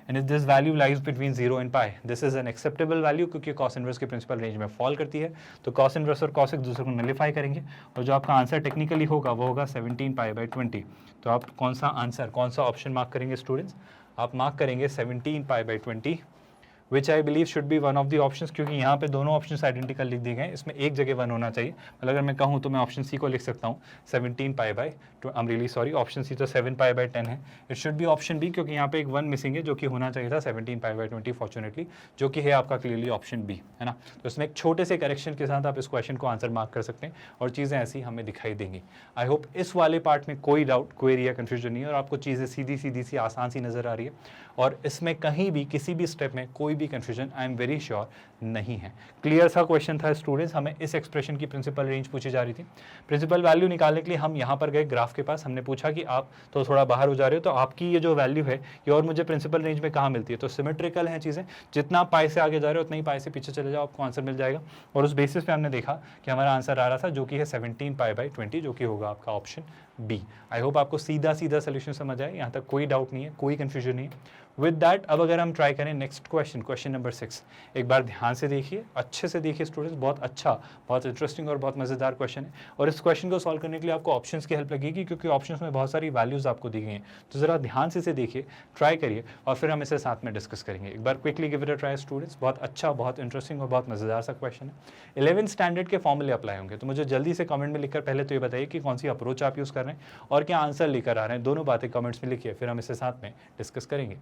and if this value lies between 0 and pi, this is an acceptable value क्योंकि कॉस इनवर्स के प्रिंसिपल रेंज में फॉल करती है। तो कॉस इनवर्स और कॉस एक दूसरे को नलिफाई करेंगे और जो आपका आंसर टेक्निकली होगा वो होगा 17 पाई बाई 20। तो आप कौन सा ऑप्शन मार्क करेंगे स्टूडेंट्स? आप मार्क करेंगे 17 pi by 20, which I believe should be one of the options, क्योंकि यहाँ पे दोनों ऑप्शंस आइडेंटिकल लिख दिए गए हैं, इसमें एक जगह 1 होना चाहिए। मतलब अगर मैं कहूँ तो मैं ऑप्शन सी को लिख सकता हूँ 17 pi by, I am really sorry, option C तो 7 पाई बाई 10 है, it should be option B, क्योंकि यहाँ पे एक 1 मिसिंग है जो कि होना चाहिए था 17 पाई बाई 20 फॉर्चुनेटली, जो कि है आपका क्लियरली ऑप्शन बी, है ना। तो इसमें एक छोटे से करेक्शन के साथ आप इस क्वेश्चन को आंसर मार्क कर सकते हैं और चीज़ें ऐसी हमें दिखाई देंगी। आई होप इस वाले पार्ट में कोई डाउट, क्वेरी या कन्फ्यूजन नहीं है और आपको चीज़ें सीधी सी आसान सी नज़र आ रही है और इसमें कहीं भी किसी भी स्टेप में कोई भी confusion I am very sure नहीं है। क्लियर सा क्वेश्चन था स्टूडेंट्स। हमें इस एक्सप्रेशन की प्रिंसिपल रेंज पूछी जा रही थी। प्रिंसिपल वैल्यू निकालने के लिए हम यहाँ पर गए ग्राफ के पास, हमने पूछा कि आप तो थोड़ा बाहर हो जा रहे हो, तो आपकी ये जो वैल्यू है ये और मुझे प्रिंसिपल रेंज में कहाँ मिलती है? तो सिमेट्रिकल हैं चीज़ें, जितना आप पाई से आगे जा रहे हो उतना ही पाई से पीछे चले जाओ, आपको आंसर मिल जाएगा। और उस बेसिस पे हमने देखा कि हमारा आंसर आ रहा था जो कि है 17 पाई बाई 20, जो कि होगा आपका ऑप्शन बी। आई होप आपको सीधा सीधा सोल्यूशन समझ आए, यहाँ तक कोई डाउट नहीं है, कोई कंफ्यूजन नहीं है। विद दैट अब अगर हम ट्राई करें नेक्स्ट क्वेश्चन, क्वेश्चन नंबर 6, एक बार ध्यान से देखिए, अच्छे से देखिए स्टूडेंट्स, बहुत अच्छा, बहुत इंटरेस्टिंग और बहुत मज़ेदार क्वेश्चन है। और इस क्वेश्चन को सॉल्व करने के लिए आपको ऑप्शंस की हेल्प लगेगी, क्योंकि ऑप्शंस में बहुत सारी वैल्यूज़ आपको दी गई हैं। तो ज़रा ध्यान से इसे देखिए, ट्राई करिए और फिर हम इसे साथ में डिस्कस करेंगे। एक बार quickly give it a try students, बहुत अच्छा, बहुत इंटरेस्टिंग और बहुत मज़ेदार सा क्वेश्चन है। 11th स्टैंडर्ड के फॉर्मूले अप्लाई होंगे, तो मुझे जल्दी से कमेंट में लिखकर पहले तो ये बताइए कि कौन सी अप्रोच आप यूज़ कर रहे हैं और क्या आंसर लेकर आ रहे हैं। दोनों बातें कमेंट्स में लिखिए, फिर हम इसे साथ में डिस्कस करेंगे।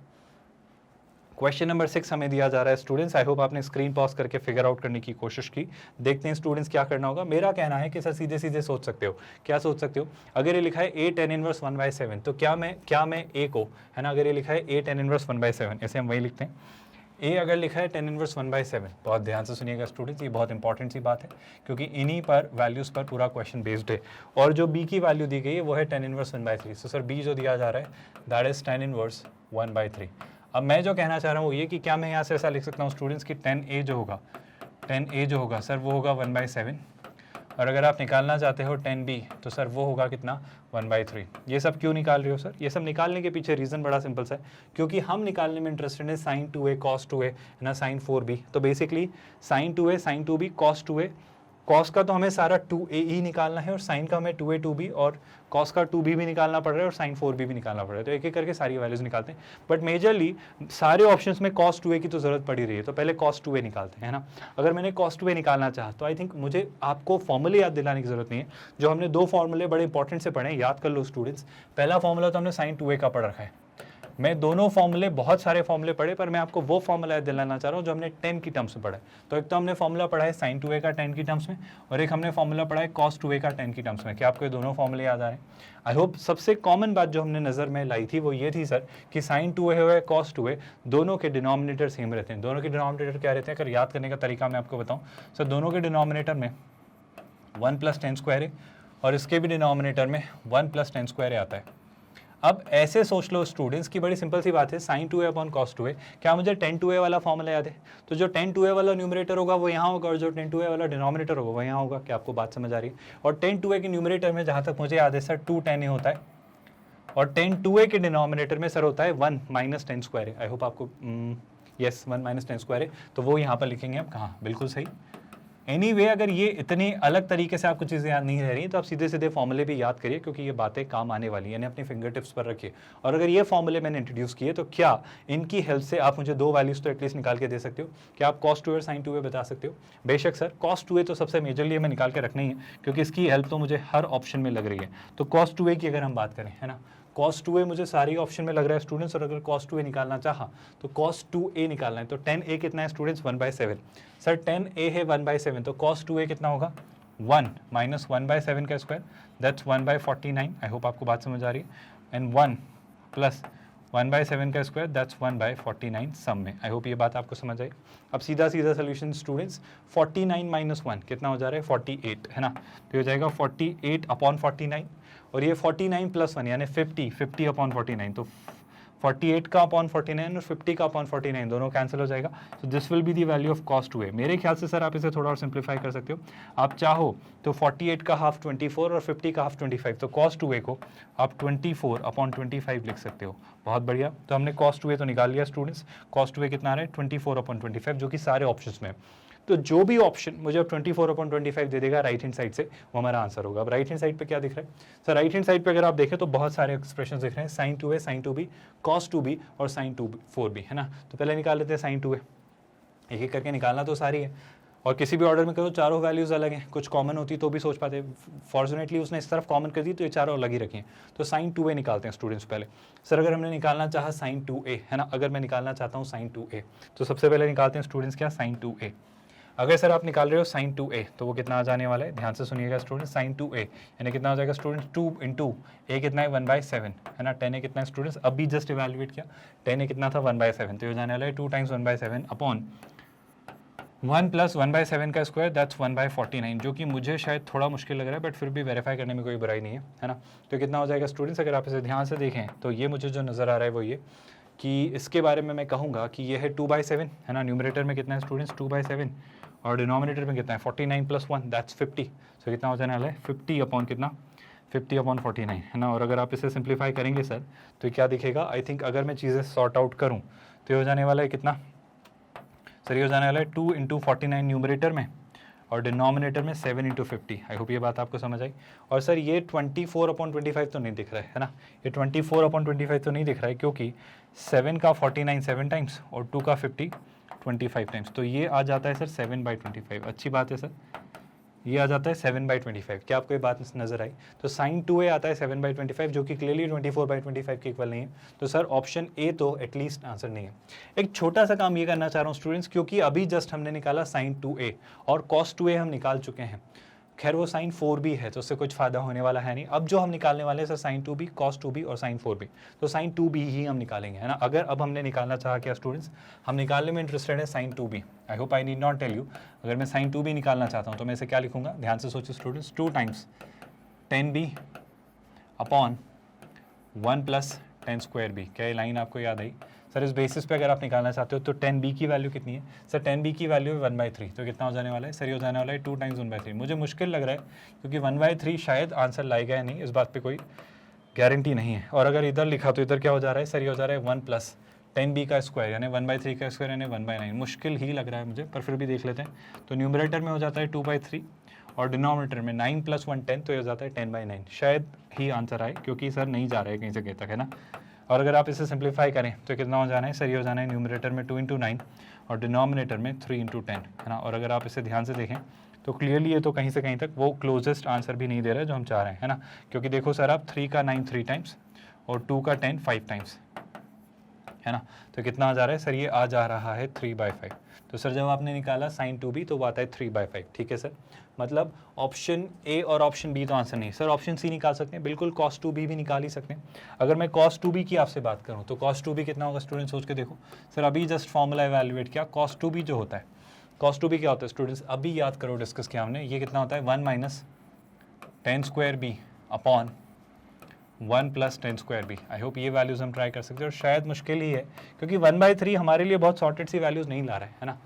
क्वेश्चन नंबर 6 हमें दिया जा रहा है स्टूडेंट्स। आई होप आपने स्क्रीन पॉज करके फिगर आउट करने की कोशिश की। देखते हैं स्टूडेंट्स क्या करना होगा। मेरा कहना है कि सर सीधे सीधे सोच सकते हो। क्या सोच सकते हो? अगर ये लिखा है a tan इनवर्स 1/7, तो क्या मैं a को, है ना, अगर ये लिखा है a tan इनवर्स 1/7, ऐसे हम वही लिखते हैं। a अगर लिखा है tan इनवर्स 1/7, बहुत ध्यान से सुनिएगा स्टूडेंट्स, ये बहुत इंपॉर्टेंट सी बात है, क्योंकि इन्हीं पर वैल्यूज़ पर पूरा क्वेश्चन बेस्ड है। और जो b की वैल्यू दी गई है वो है tan inverse 1/3। So sir b जो दिया जा रहा है दैट इज tan इनवर्स 1/3। अब मैं जो कहना चाह रहा हूँ वो ये कि क्या मैं यहाँ से ऐसा लिख सकता हूँ स्टूडेंट्स कि tan a जो होगा सर वो होगा 1/7, और अगर आप निकालना चाहते हो tan b तो सर वो होगा कितना, 1/3। ये सब क्यों निकाल रहे हो सर? ये सब निकालने के पीछे रीज़न बड़ा सिंपल सा है, क्योंकि हम निकालने में इंटरेस्टेड है sin 2a cos 2a, है ना, sin 4b। तो basically sin 2a sin 2b cos 2a, cos का तो हमें सारा 2a ही निकालना है, और sin का हमें 2a 2b, और cos का 2b भी निकालना पड़ रहा है, और sin 4b भी निकालना पड़ रहा है। तो एक एक करके सारी वैल्यूज निकालते हैं, बट मेजरली सारे ऑप्शंस में cos 2a की तो ज़रूरत पड़ी रही है, तो पहले cos 2a निकालते हैं, है ना। अगर मैंने cos 2a निकालना चाहा तो आई थिंक मुझे आपको फॉर्मूले याद दिलाने की ज़रूरत नहीं है। जो हमने दो फॉर्मूले बड़े इंपॉर्टेंट से पढ़े, याद कर लो स्टूडेंट्स। पहला फॉर्मूला तो हमने sin 2a का पढ़ रखा है। मैं दोनों फॉर्मूले, बहुत सारे फॉर्मूले पढ़े, पर मैं आपको वो फॉर्मूला याद दिलाना चाह रहा हूँ जो हमने tan की टर्म्स में पढ़ा है। तो एक तो हमने फॉर्मूला पढ़ा है sin 2a का tan की टर्म्स में, और एक हमने फॉर्मूला पढ़ा है cos 2a का tan की टर्म्स में। क्या आपको ये दोनों फॉर्मूले याद आ रहे हैं? I hope. सबसे कॉमन बात जो हमने नज़र में लाई थी वो ये थी सर कि sin 2a हो cos 2a, दोनों के डिनोमिनेटर सेम रहते हैं। दोनों के डिनोमिनेटर क्या रहते हैं? अगर याद करने का तरीका मैं आपको बताऊँ सर, दोनों के डिनोमिनेटर में 1 + tan² है, और इसके भी डिनोमिनेटर में 1 + tan² आता है। अब ऐसे सोच लो स्टूडेंट्स की बड़ी सिंपल सी बात है, sin 2a upon cos 2a। क्या मुझे tan 2a वाला फॉर्मूला याद है? तो जो tan 2a वाला न्यूमरेटर होगा वो यहाँ होगा, और जो tan 2a वाला डिनोमिनेटर होगा वो यहाँ होगा। क्या आपको बात समझ आ रही है? और tan 2a के न्यूमरेटर में जहाँ तक मुझे याद है सर 2 tan a होता है, और tan 2a के डिनोमिनेटर में सर होता है 1 - tan²। आई होप आपको यस 1 - tan² है, तो वो यहाँ पर लिखेंगे हम कहाँ, बिल्कुल सही। एनीवे, अगर ये इतनी अलग तरीके से आपको चीज़ें याद नहीं रह रही तो आप सीधे सीधे फॉर्मूले भी याद करिए, क्योंकि ये बातें काम आने वाली हैं, यानी अपने फिंगर टिप्स पर रखिए। और अगर ये फॉर्मूले मैंने इंट्रोड्यूस किए तो क्या इनकी हेल्प से आप मुझे दो वैल्यूज़ तो एटलीस्ट निकाल के दे सकते हो? क्या आप cos 2a और sin 2a बता सकते हो? बेशक सर, cos 2a तो सबसे मेजरली हमें निकाल के रखना ही है, क्योंकि इसकी हेल्प तो मुझे हर ऑप्शन में लग रही है। तो cos 2a की अगर हम बात करें, है ना, cos 2a मुझे सारी ऑप्शन में लग रहा है स्टूडेंट्स, और अगर cos 2a निकालना चाहा तो cos 2a निकालना है। तो tan a कितना है स्टूडेंट्स? 1/7। सर tan a है 1/7, तो cos 2a कितना होगा? 1 - 1/7 का स्क्वायर, दैट्स 1/49। आई होप आपको बात समझ आ रही है। एंड 1 + 1/7 का स्क्वायर, दैट्स 1/49 सम में। आई होप ये बात आपको समझ आई। अब सीधा सीधा सोल्यूशन स्टूडेंट्स, 49 - 1 कितना हो जा रहा है? 48, है ना। तो हो जाएगा 48 अपॉन 49, और ये 49 + 1 यानी 50 अपॉन 49। तो 48 का अपॉन 49 और 50 का अपॉन 49 दोनों कैंसिल हो जाएगा। तो this will be the value of cos 2a। मेरे ख्याल से सर आप इसे थोड़ा और सिंप्लीफाई कर सकते हो। आप चाहो तो 48 का हाफ 24 और 50 का हाफ 25। तो cos 2a को आप 24 अपॉन 25 लिख सकते हो। बहुत बढ़िया। तो हमने cos 2a तो निकाल लिया स्टूडेंट्स। cos 2a कितना आ रहा है? 24 अपॉन 25, जो कि सारे ऑप्शंस में। तो जो भी ऑप्शन मुझे अब 24 अपॉन 25 दे देगा राइट हैंड साइड से, वो हमारा आंसर होगा। अब राइट हैंड साइड पे क्या दिख रहा है सर? राइट हैंड साइड पे अगर आप देखें तो बहुत सारे एक्सप्रेशन दिख रहे हैं, sin 2a, sin 2b, cos 2b और sin 4b, है ना। तो पहले निकाल लेते हैं sin 2a। एक एक करके निकालना तो सारी है, और किसी भी ऑर्डर में करो चारों वैल्यूज़ अलग हैं, कुछ कॉमन होती तो भी सोच पाते। फॉर्चुनेटली उसने इस तरफ कॉमन कर दी तो ये चारों अलग ही रखी हैं। तो sin 2a निकालते हैं स्टूडेंट्स पहले। सर अगर हमने निकालना चाहा sin 2a, है ना, अगर मैं निकालना चाहता हूँ sin 2a, तो सबसे पहले निकालते हैं स्टूडेंट्स क्या? sin 2a। अगर सर आप निकाल रहे हो sin 2a तो वो कितना आ जाने वाला है? ध्यान से सुनिएगा स्टूडेंट्स। sin 2a यानी कितना हो जाएगा स्टूडेंट्स? 2 × a कितना है? 1/7, है ना। tan a कितना है स्टूडेंट्स? अभी जस्ट इवैल्यूएट किया, tan a कितना था? 1/7। तो ये हो जाने वाला है 2 × 1/7 अपॉन 1 + 1/7 का स्क्वायर, दैट्स 1/49, जो कि मुझे शायद थोड़ा मुश्किल लग रहा है, बट फिर भी वेरीफाई करने में कोई बुराई नहीं है ना। तो कितना हो जाएगा स्टूडेंट्स? अगर आप इसे ध्यान से देखें तो ये मुझे जो नज़र आ रहा है वो ये कि इसके बारे में मैं कहूँगा कि ये है 2/7, है ना। न्यूमरेटर में कितना है स्टूडेंट्स? 2/7, और डिनोमिनेटर में कितना है? 49 + 1, दैट्स 50। सो कितना हो जाने वाला है? 50 अपॉन कितना? 50/49 है ना। और अगर आप इसे सिंप्लीफाई करेंगे सर तो क्या दिखेगा, आई थिंक अगर मैं चीज़ें सॉर्ट आउट करूँ तो ये हो जाने वाला है कितना सर, ये हो जाने वाला है 2 × 49 न्यूमरेटर में और डिनोमिनेटर में 7 × 50। आई होप ये बात आपको समझ आई। और सर ये 24/25 तो नहीं दिख रहा है ना, ये 24/25 तो नहीं दिख रहा है क्योंकि 7 का 49 7 टाइम्स और 2 का 50 25 टाइम्स, तो ये आ जाता है सर 7/25। अच्छी बात है सर, ये आ जाता है 7/25। क्या आपको ये बात नजर आई? तो sin 2a आता है 7/25 जो कि क्लियरली 24/25 के इक्वल नहीं है। तो सर ऑप्शन ए तो एटलीस्ट आंसर नहीं है। एक छोटा सा काम ये करना चाह रहा हूँ स्टूडेंट्स, क्योंकि अभी जस्ट हमने निकाला sin 2a और cos 2a हम निकाल चुके हैं। खैर वो sin 4b है तो उससे कुछ फायदा होने वाला है नहीं। अब जो हम निकालने वाले हैं sir sin 2b, cos 2b और sin 4b, तो sin 2b ही हम निकालेंगे है ना। अगर अब हमने निकालना चाहा क्या स्टूडेंट्स, हम निकालने में इंटरेस्टेड है sin 2b। I hope I need not tell you, अगर मैं sin 2b निकालना चाहता हूँ तो मैं इसे क्या लिखूंगा, ध्यान से सोचिए स्टूडेंट्स, 2 × 10b/1 + 10^2b। क्या ये लाइन आपको याद आई सर? इस बेसिस पे अगर आप निकालना चाहते हो तो 10b की वैल्यू कितनी है सर? 10b की वैल्यू है 1/3, तो कितना हो जाने वाला है सर? ये हो जाने वाला है 2 × 1/3। मुझे मुश्किल लग रहा है क्योंकि 1/3 शायद आंसर लाएगा या नहीं, इस बात पे कोई गारंटी नहीं है। और अगर इधर लिखा तो इधर क्या हो जा रहा है सर? ये हो जा रहा है 1 + 10b का स्क्वायर यानी 1/3 का स्क्वायर यानी 1/9। मुश्किल ही लग रहा है मुझे, पर फिर भी देख लेते हैं। तो न्यूमरेटर में हो जाता है 2/3 और डिनोमिनेटर में 9 + 1 10, तो ये हो जाता है 10/9। शायद ही आंसर आए क्योंकि सर नहीं जा रहा है कहीं से कहीं तक है ना। और अगर आप इसे सिंप्लीफाई करें तो कितना हो जाना है सर? ये हो जाना है न्यूमरेटर में 2 × 9 और डिनोमिनेटर में 3 × 10 है ना। और अगर आप इसे ध्यान से देखें तो क्लियरली ये तो कहीं से कहीं तक वो क्लोजेस्ट आंसर भी नहीं दे रहा है जो हम चाह रहे हैं है ना। क्योंकि देखो सर आप 3 का 9 3 टाइम्स और 2 का 10 5 टाइम्स है ना, तो कितना आ जा रहा है सर? ये आ जा रहा है 3/5। तो सर जब आपने निकाला sin 2b तो वो आता है 3/5। ठीक है सर, मतलब ऑप्शन ए और ऑप्शन बी तो आंसर नहीं। सर ऑप्शन सी निकाल सकते हैं, बिल्कुल cos 2b भी निकाल ही सकते हैं। अगर मैं cos 2b की आपसे बात करूं तो cos 2b कितना होगा स्टूडेंट? सोच के देखो सर, अभी जस्ट फॉर्मूला इवैल्यूएट किया। cos 2b जो होता है, cos 2b क्या होता है स्टूडेंट्स? अभी याद करो, डिस्कस किया हमने। ये कितना होता है? 1 - 10^2b/1 + 10^2b। आई होप ये वैल्यूज हम ट्राई कर सकते हैं और शायद मुश्किल ही है क्योंकि 1/3 हमारे लिए बहुत सॉर्टेड सी वैल्यूज नहीं ला रहा है ना।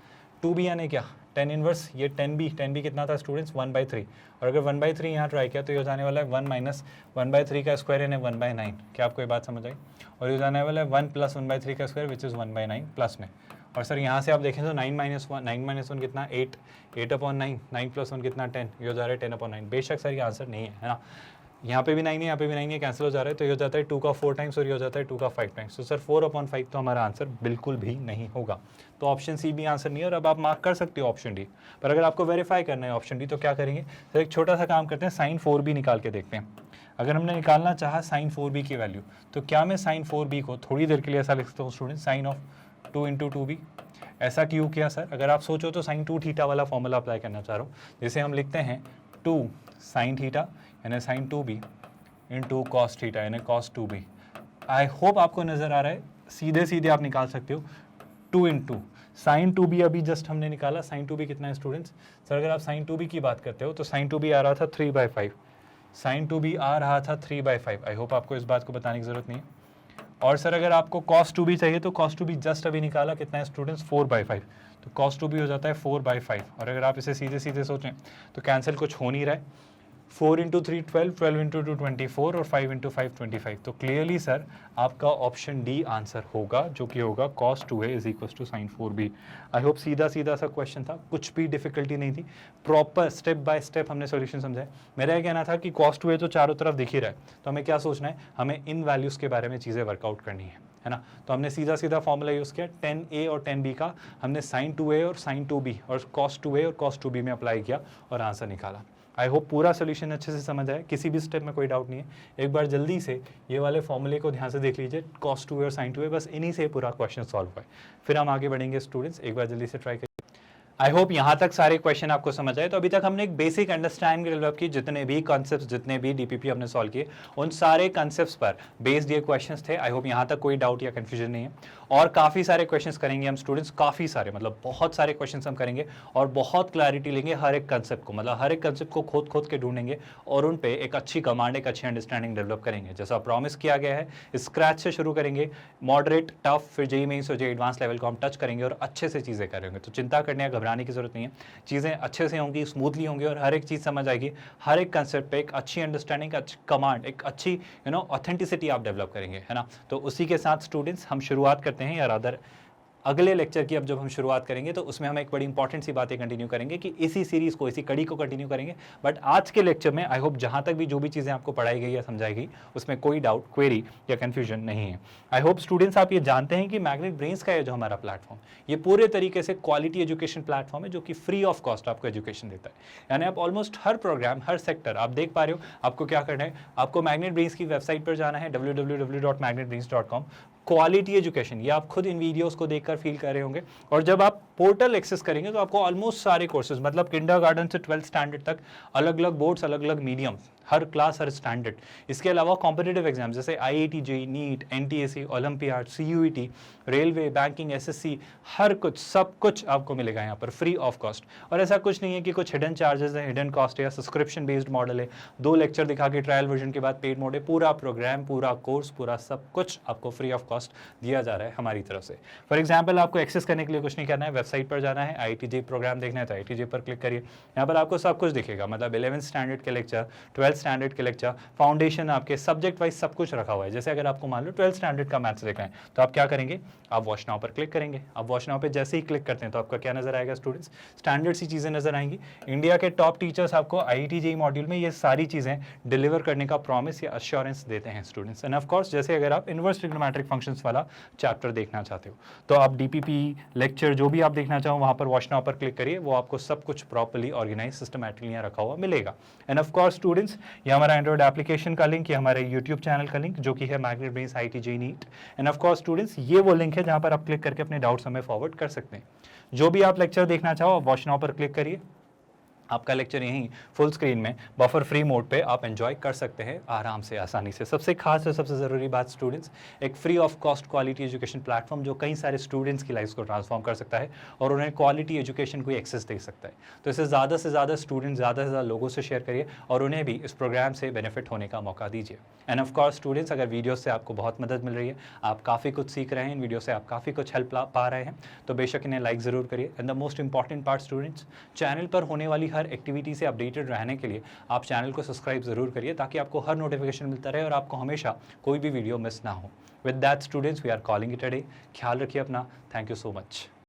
2b यानी क्या? 10 इनवर्स, ये 10b कितना था स्टूडेंट्स? 1/3। और अगर 1/3 यहाँ ट्राई किया तो ये हो जाने वाला है 1 - 1/3 का स्क्वायर यानी 1/9। क्या आपको ये बात समझ आई? और ये जाने वाला है 1 + 1/3 का स्क्वायर विच इज़ 1/9 प्लस में। और सर यहाँ से आप देखें तो 9 - 1 कितना? 8 8/9 9 + 1 कितना? 10। ये हो जा रहा है 10/9। बेशक सर ये आंसर नहीं है ना, यहाँ पे भी 9 है, यहाँ पे भी 9 है, कैंसिल हो जा रहा है। तो ये हो जाता है 2 का 4 टाइम्स और ये हो जाता है 2 का 5 टाइम्स। तो सर 4/5 तो हमारा आंसर बिल्कुल भी नहीं होगा। तो ऑप्शन सी भी आंसर नहीं है। और अब आप मार्क कर सकते हो ऑप्शन डी, पर अगर आपको वेरीफाई करना है ऑप्शन डी तो क्या करेंगे सर? एक छोटा सा काम करते हैं, sin 4b निकाल के देखते हैं। अगर हमने निकालना चाहा sin 4b की वैल्यू तो क्या मैं sin 4b को थोड़ी देर के लिए ऐसा लिख सकता हूँ स्टूडेंट, sin ऑफ 2 × 2b। ऐसा क्यों किया सर? अगर आप सोचो तो sin 2θ वाला फॉर्मूला अप्लाई करना चाह रहा हूँ, जिसे हम लिखते हैं 2 sin θ यानी sin 2b × cos θ यानी cos 2b। आई होप आपको नज़र आ रहा है, सीधे सीधे आप निकाल सकते हो 2 × sin 2b। अभी जस्ट हमने निकाला sin 2b कितना है स्टूडेंट्स? सर अगर आप sin 2b की बात करते हो तो sin 2b आ रहा था 3/5, sin 2b आ रहा था 3/5। आई होप आपको इस बात को बताने की ज़रूरत नहीं है। और सर अगर आपको cos 2b चाहिए तो cos 2b जस्ट अभी निकाला कितना है स्टूडेंट्स? 4/5। तो cos 2b हो जाता है 4/5। और अगर आप इसे सीधे सीधे सोचें तो कैंसिल कुछ हो नहीं रहा है। 4 × 3 12, 12 × 2 24 और 5 × 5 25। तो क्लियरली सर आपका ऑप्शन डी आंसर होगा, जो कि होगा cos 2a = sin 4b। I hope सीधा सीधा सा क्वेश्चन था, कुछ भी डिफिकल्टी नहीं थी, प्रॉपर स्टेप बाय स्टेप हमने सॉल्यूशन समझा है। मेरा यह कहना था कि cos 2a तो चारों तरफ दिख ही रहा है, तो हमें क्या सोचना है, हमें इन वैल्यूज़ के बारे में चीज़ें वर्कआउट करनी है ना। तो हमने सीधा सीधा फॉर्मूला यूज़ किया, 10a और 10b का हमने sin 2a और sin 2b और cos 2a और cos 2b में अप्लाई किया और आंसर निकाला। आई होप पूरा सोल्यूशन अच्छे से समझ आए, किसी भी स्टेप में कोई डाउट नहीं है। एक बार जल्दी से ये वाले फॉर्मूले को ध्यान से देख लीजिए, cos 2a और sin 2a, बस इन्हीं से पूरा क्वेश्चन सॉल्व हुआ है। फिर हम आगे बढ़ेंगे स्टूडेंट्स, एक बार जल्दी से ट्राई करिए। आई होप यहाँ तक सारे क्वेश्चन आपको समझ आए। तो अभी तक हमने एक बेसिक अंडरस्टैंडिंग डेवलप की, जितने भी कॉन्सेप्ट्स, जितने भी डीपीपी हमने सॉल्व किए, उन सारे कॉन्सेप्ट्स पर बेस्ड ये क्वेश्चंस थे। आई होप यहाँ तक कोई डाउट या कंफ्यूजन नहीं है। और काफ़ी सारे क्वेश्चंस करेंगे हम स्टूडेंट्स, काफ़ी सारे, मतलब बहुत सारे क्वेश्चंस हम करेंगे और बहुत क्लैरिटी लेंगे हर एक कंसेप्ट को, मतलब हर एक कंसेप्ट को खोद के ढूंढेंगे और उन पे एक अच्छी कमांड, एक अच्छी अंडरस्टैंडिंग डेवलप करेंगे। जैसा प्रॉमिस किया गया है, स्क्रैच से शुरू करेंगे, मॉडरेट, टफ, फिर जेईई मेंस और जेईई एडवांस लेवल को हम टच करेंगे और अच्छे से चीज़ें करेंगे। तो चिंता करने या घबराने घबराने की ज़रूरत नहीं है। चीज़ें अच्छे से होंगी, स्मूथली होंगी और हर एक चीज़ समझ आएगी। हर एक कंसेप्ट पे एक अच्छी अंडरस्टैंडिंग, अच्छी कमांड, एक अच्छी ऑथेंटिसिटी आप डेवलप करेंगे, है ना। तो उसी के साथ स्टूडेंट्स हम शुरुआत करते हैं, या रादर अगले लेक्चर की अब जब हम शुरुआत करेंगे तो उसमें हम एक बड़ी इंपॉर्टेंट सी बातें कंटिन्यू करेंगे कि इसी सीरीज़ को, इसी कड़ी को कंटिन्यू करेंगे। बट आज के लेक्चर में आई होप जहाँ तक भी जो भी चीज़ें आपको पढ़ाई गई या समझाई गई उसमें कोई डाउट, क्वेरी या कन्फ्यूजन नहीं है। आई होप स्टूडेंट्स आप ये जानते हैं कि मैग्नेट ब्रेन्स का ये जो हमारा प्लेटफॉर्म, ये पूरे तरीके से क्वालिटी एजुकेशन प्लेटफॉर्म है जो कि फ्री ऑफ कॉस्ट आपको एजुकेशन देता है। यानी आप ऑलमोस्ट हर प्रोग्राम, हर सेक्टर आप देख पा रहे हो। आपको क्या करना है, आपको मैग्नेट ब्रेन्स की वेबसाइट पर जाना है www.magnetbrains.com। क्वालिटी एजुकेशन, ये आप खुद इन वीडियोस को देखकर फील कर रहे होंगे। और जब आप पोर्टल एक्सेस करेंगे तो आपको ऑलमोस्ट सारे कोर्सेज, मतलब किंडरगार्टन से 12th स्टैंडर्ड तक, अलग अलग बोर्ड्स, अलग अलग मीडियम, हर क्लास, हर स्टैंडर्ड। इसके अलावा कॉम्पिटिटिव एग्जाम जैसे IIT JEE, NEET, NTSE, olympiad, CUET, railway, banking, SSC, हर कुछ, सब कुछ आपको मिलेगा यहाँ पर फ्री ऑफ कॉस्ट। और ऐसा कुछ नहीं है कि कुछ हिडन चार्जेस है, हिडन कॉस्ट है या सब्सक्रिप्शन बेस्ड मॉडल है, 2 लेक्चर दिखा के ट्रायल वर्जन के बाद पेड मोड है। पूरा प्रोग्राम, पूरा कोर्स, पूरा सब कुछ आपको फ्री ऑफ कॉस्ट दिया जा रहा है हमारी तरफ से। फॉर एग्जाम्पल, आपको एक्सेस करने के लिए कुछ नहीं करना है, वेबसाइट पर जाना है, IIT JEE प्रोग्राम देखना है तो IIT JEE पर क्लिक करिए। यहाँ पर आपको सब कुछ दिखेगा, मतलब 11th स्टैंडर्ड के लेक्चर, 12th स्टैंडर्ड के लेक्चर, फाउंडेशन, आपके सब्जेक्ट वाइज सब कुछ रखा हुआ है। जैसे अगर आपको मान लो 12th स्टैंडर्ड का मैथ्स देखना है तो आप क्या करेंगे, आप वॉच नाउ पर क्लिक करेंगे। आप वॉच नाउ पे जैसे ही क्लिक करते हैं तो आपका क्या नजर आएगा स्टूडेंट्स, स्टैंडर्ड सी चीज़ें नजर आएंगी। इंडिया के टॉप टीचर्स आपको IIT JEE मॉड्यूल में ये सारी चीज़ें डिलीवर करने का प्रॉमिस या अश्योरेंस देते हैं स्टूडेंट्स। एंड ऑफ कोर्स, जैसे अगर आप इनवर्स ट्रिग्नोमेट्रिक फंक्शंस वाला चैप्टर देखना चाहते हो तो आप DPP लेक्चर जो भी आप देखना चाहो वहाँ पर वॉच नाउ पर क्लिक करिए, वो आपको सब कुछ प्रॉपर्ली ऑर्गेनाइज, सिस्टमैटिकली यहाँ रखा हुआ मिलेगा। एंड ऑफ कोर्स स्टूडेंट्स, ये हमारा एंड्रॉइड एप्लीकेशन का लिंक, ये हमारे यूट्यूब चैनल का लिंक जो कि है magnet brains IIT JEE NEET. And of course students, ये वो लिंक है जहाँ पर आप क्लिक करके अपने डाउट्स हमें फॉरवर्ड कर सकते हैं। जो भी आप लेक्चर देखना चाहो आप वॉच नाउ पर क्लिक करिए, आपका लेक्चर यहीं फुल स्क्रीन में बफर फ्री मोड पे आप एंजॉय कर सकते हैं आराम से, आसानी से। सबसे खास और सबसे ज़रूरी बात स्टूडेंट्स, एक free of cost quality education platform जो कई सारे स्टूडेंट्स की लाइफ को ट्रांसफॉर्म कर सकता है और उन्हें क्वालिटी एजुकेशन को एक्सेस दे सकता है। तो इसे ज़्यादा से ज़्यादा स्टूडेंट्स, ज़्यादा से ज़्यादा लोगों से शेयर करिए और उन्हें भी इस प्रोग्राम से बेनिफिट होने का मौका दीजिए। एंड ऑफ कोर्स स्टूडेंट्स, अगर वीडियो से आपको बहुत मदद मिल रही है, आप काफ़ी कुछ सीख रहे हैं, इन वीडियो से आप काफ़ी कुछ हेल्प पा रहे हैं, तो बेशक इन्हें लाइक ज़रूर करिए। And the most important part students, channel पर होने वाली हर एक्टिविटी से अपडेटेड रहने के लिए आप चैनल को सब्सक्राइब जरूर करिए ताकि आपको हर नोटिफिकेशन मिलता रहे और आपको हमेशा कोई भी वीडियो मिस ना हो। With that students, we are calling it a day. ख्याल रखिए अपना। Thank you so much.